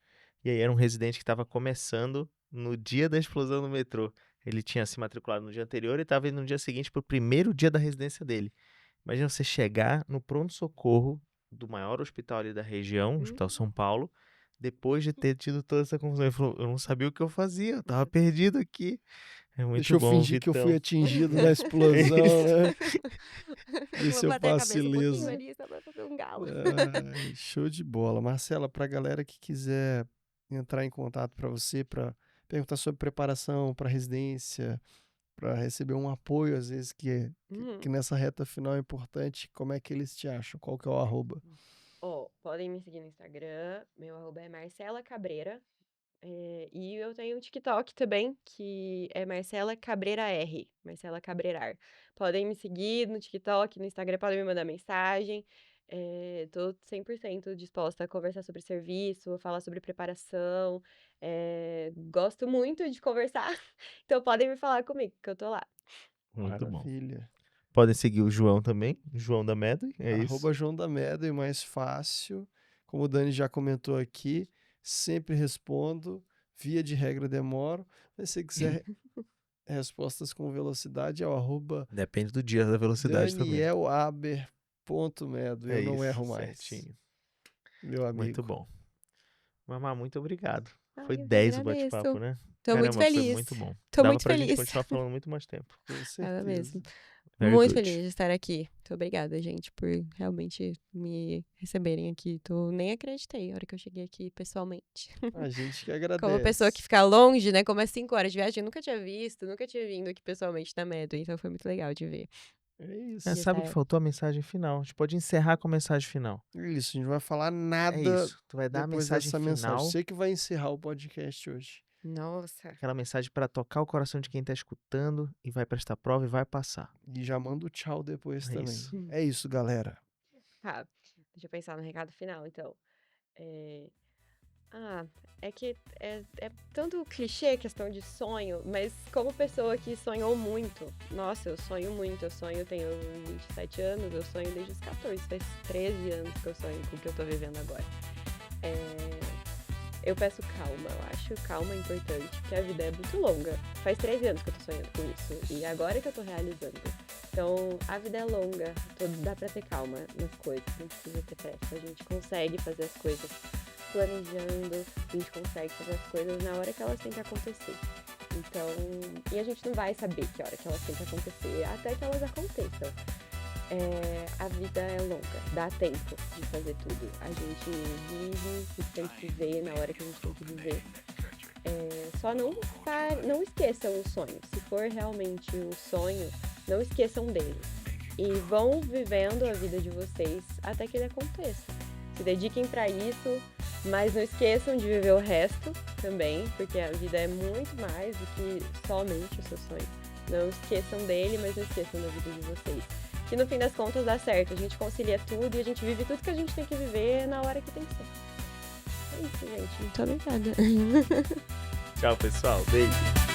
E aí era um residente que estava começando no dia da explosão no metrô. Ele tinha se matriculado no dia anterior e estava indo no dia seguinte pro primeiro dia da residência dele. Imagina você chegar no pronto-socorro do maior hospital ali da região, o Hospital São Paulo, depois de ter tido toda essa confusão. Ele falou, eu não sabia o que eu fazia, eu tava perdido aqui. É muito Deixa eu bom, fingir que eu fui Vitão. atingido na explosão, né? Ver se Vou eu bater a passo cabeça um pouquinho ileso. ali, só pra fazer um galo. Ai, show de bola. Marcela, pra galera que quiser entrar em contato pra você, pra perguntar sobre preparação pra residência, pra receber um apoio, às vezes, que nessa reta final é importante, como é que eles te acham? Qual que é o @? Podem me seguir no Instagram, meu @ é Marcela Cabreira. E eu tenho o TikTok também, que é Marcela Cabreira R, Marcela Cabreirar. Podem me seguir no TikTok, no Instagram, podem me mandar mensagem. Tô 100% disposta a conversar sobre serviço, falar sobre preparação. Gosto muito de conversar, então podem me falar comigo, que eu tô lá. Muito bom. Maravilha. Podem seguir o João também, João da Medley, é isso. @João da Medley, mais fácil. Como o Dani já comentou aqui, sempre respondo, via de regra demoro. Mas se você quiser respostas com velocidade, é o Depende do dia da velocidade também. DanielAber.medley. Eu não erro mais. Certinho. Meu amigo. Muito bom. Mamá, muito obrigado. Ai, Foi eu que 10 o agradeço. bate-papo, né? Tô muito Caramba, feliz. Foi muito bom. Tô Dava muito pra gente feliz. continuar falando muito mais tempo. Com Ela certeza. mesmo. Very Muito good. feliz de estar aqui. Muito obrigada, gente, por realmente me receberem aqui. Nem acreditei a hora que eu cheguei aqui pessoalmente. A gente que agradece. Como pessoa que fica longe, né? Como é 5 horas de viagem, eu nunca tinha visto, nunca tinha vindo aqui pessoalmente na Medley. Então foi muito legal de ver. É isso. Sabe o que faltou? A mensagem final. A gente pode encerrar com a mensagem final. Isso, a gente não vai falar nada É isso. Tu vai dar a depois mensagem dessa final. mensagem. Você que vai encerrar o podcast hoje. Nossa. Aquela mensagem pra tocar o coração de quem tá escutando e vai prestar prova e vai passar. E já manda o tchau depois É também. isso. É isso, galera. Tá, deixa eu pensar no recado final, então. É que é tanto clichê, questão de sonho, mas como pessoa que sonhou muito, nossa, eu sonho muito, eu tenho 27 anos, eu sonho desde os 14, faz 13 anos que eu sonho com o que eu tô vivendo agora. Eu peço calma, eu acho calma importante, porque a vida é muito longa. Faz 13 anos que eu tô sonhando com isso, e agora que eu tô realizando. Então, a vida é longa, dá pra ter calma nas coisas, não precisa ter pressa. A gente consegue fazer as coisas planejando, a gente consegue fazer as coisas na hora que elas têm que acontecer. Então, e a gente não vai saber que hora que elas têm que acontecer, até que elas aconteçam. A vida é longa, dá tempo de fazer tudo. A gente vive o que tem que viver na hora que a gente tem que viver. Só não esqueçam o sonho. Se for realmente um sonho, não esqueçam dele. E vão vivendo a vida de vocês até que ele aconteça. Se dediquem para isso, mas não esqueçam de viver o resto também, porque a vida é muito mais do que somente o seu sonho. Não esqueçam dele, mas não esqueçam da vida de vocês. Que no fim das contas dá certo, a gente concilia tudo e a gente vive tudo que a gente tem que viver na hora que tem que ser. É isso, gente. Muito obrigada. Tchau, pessoal. Beijo.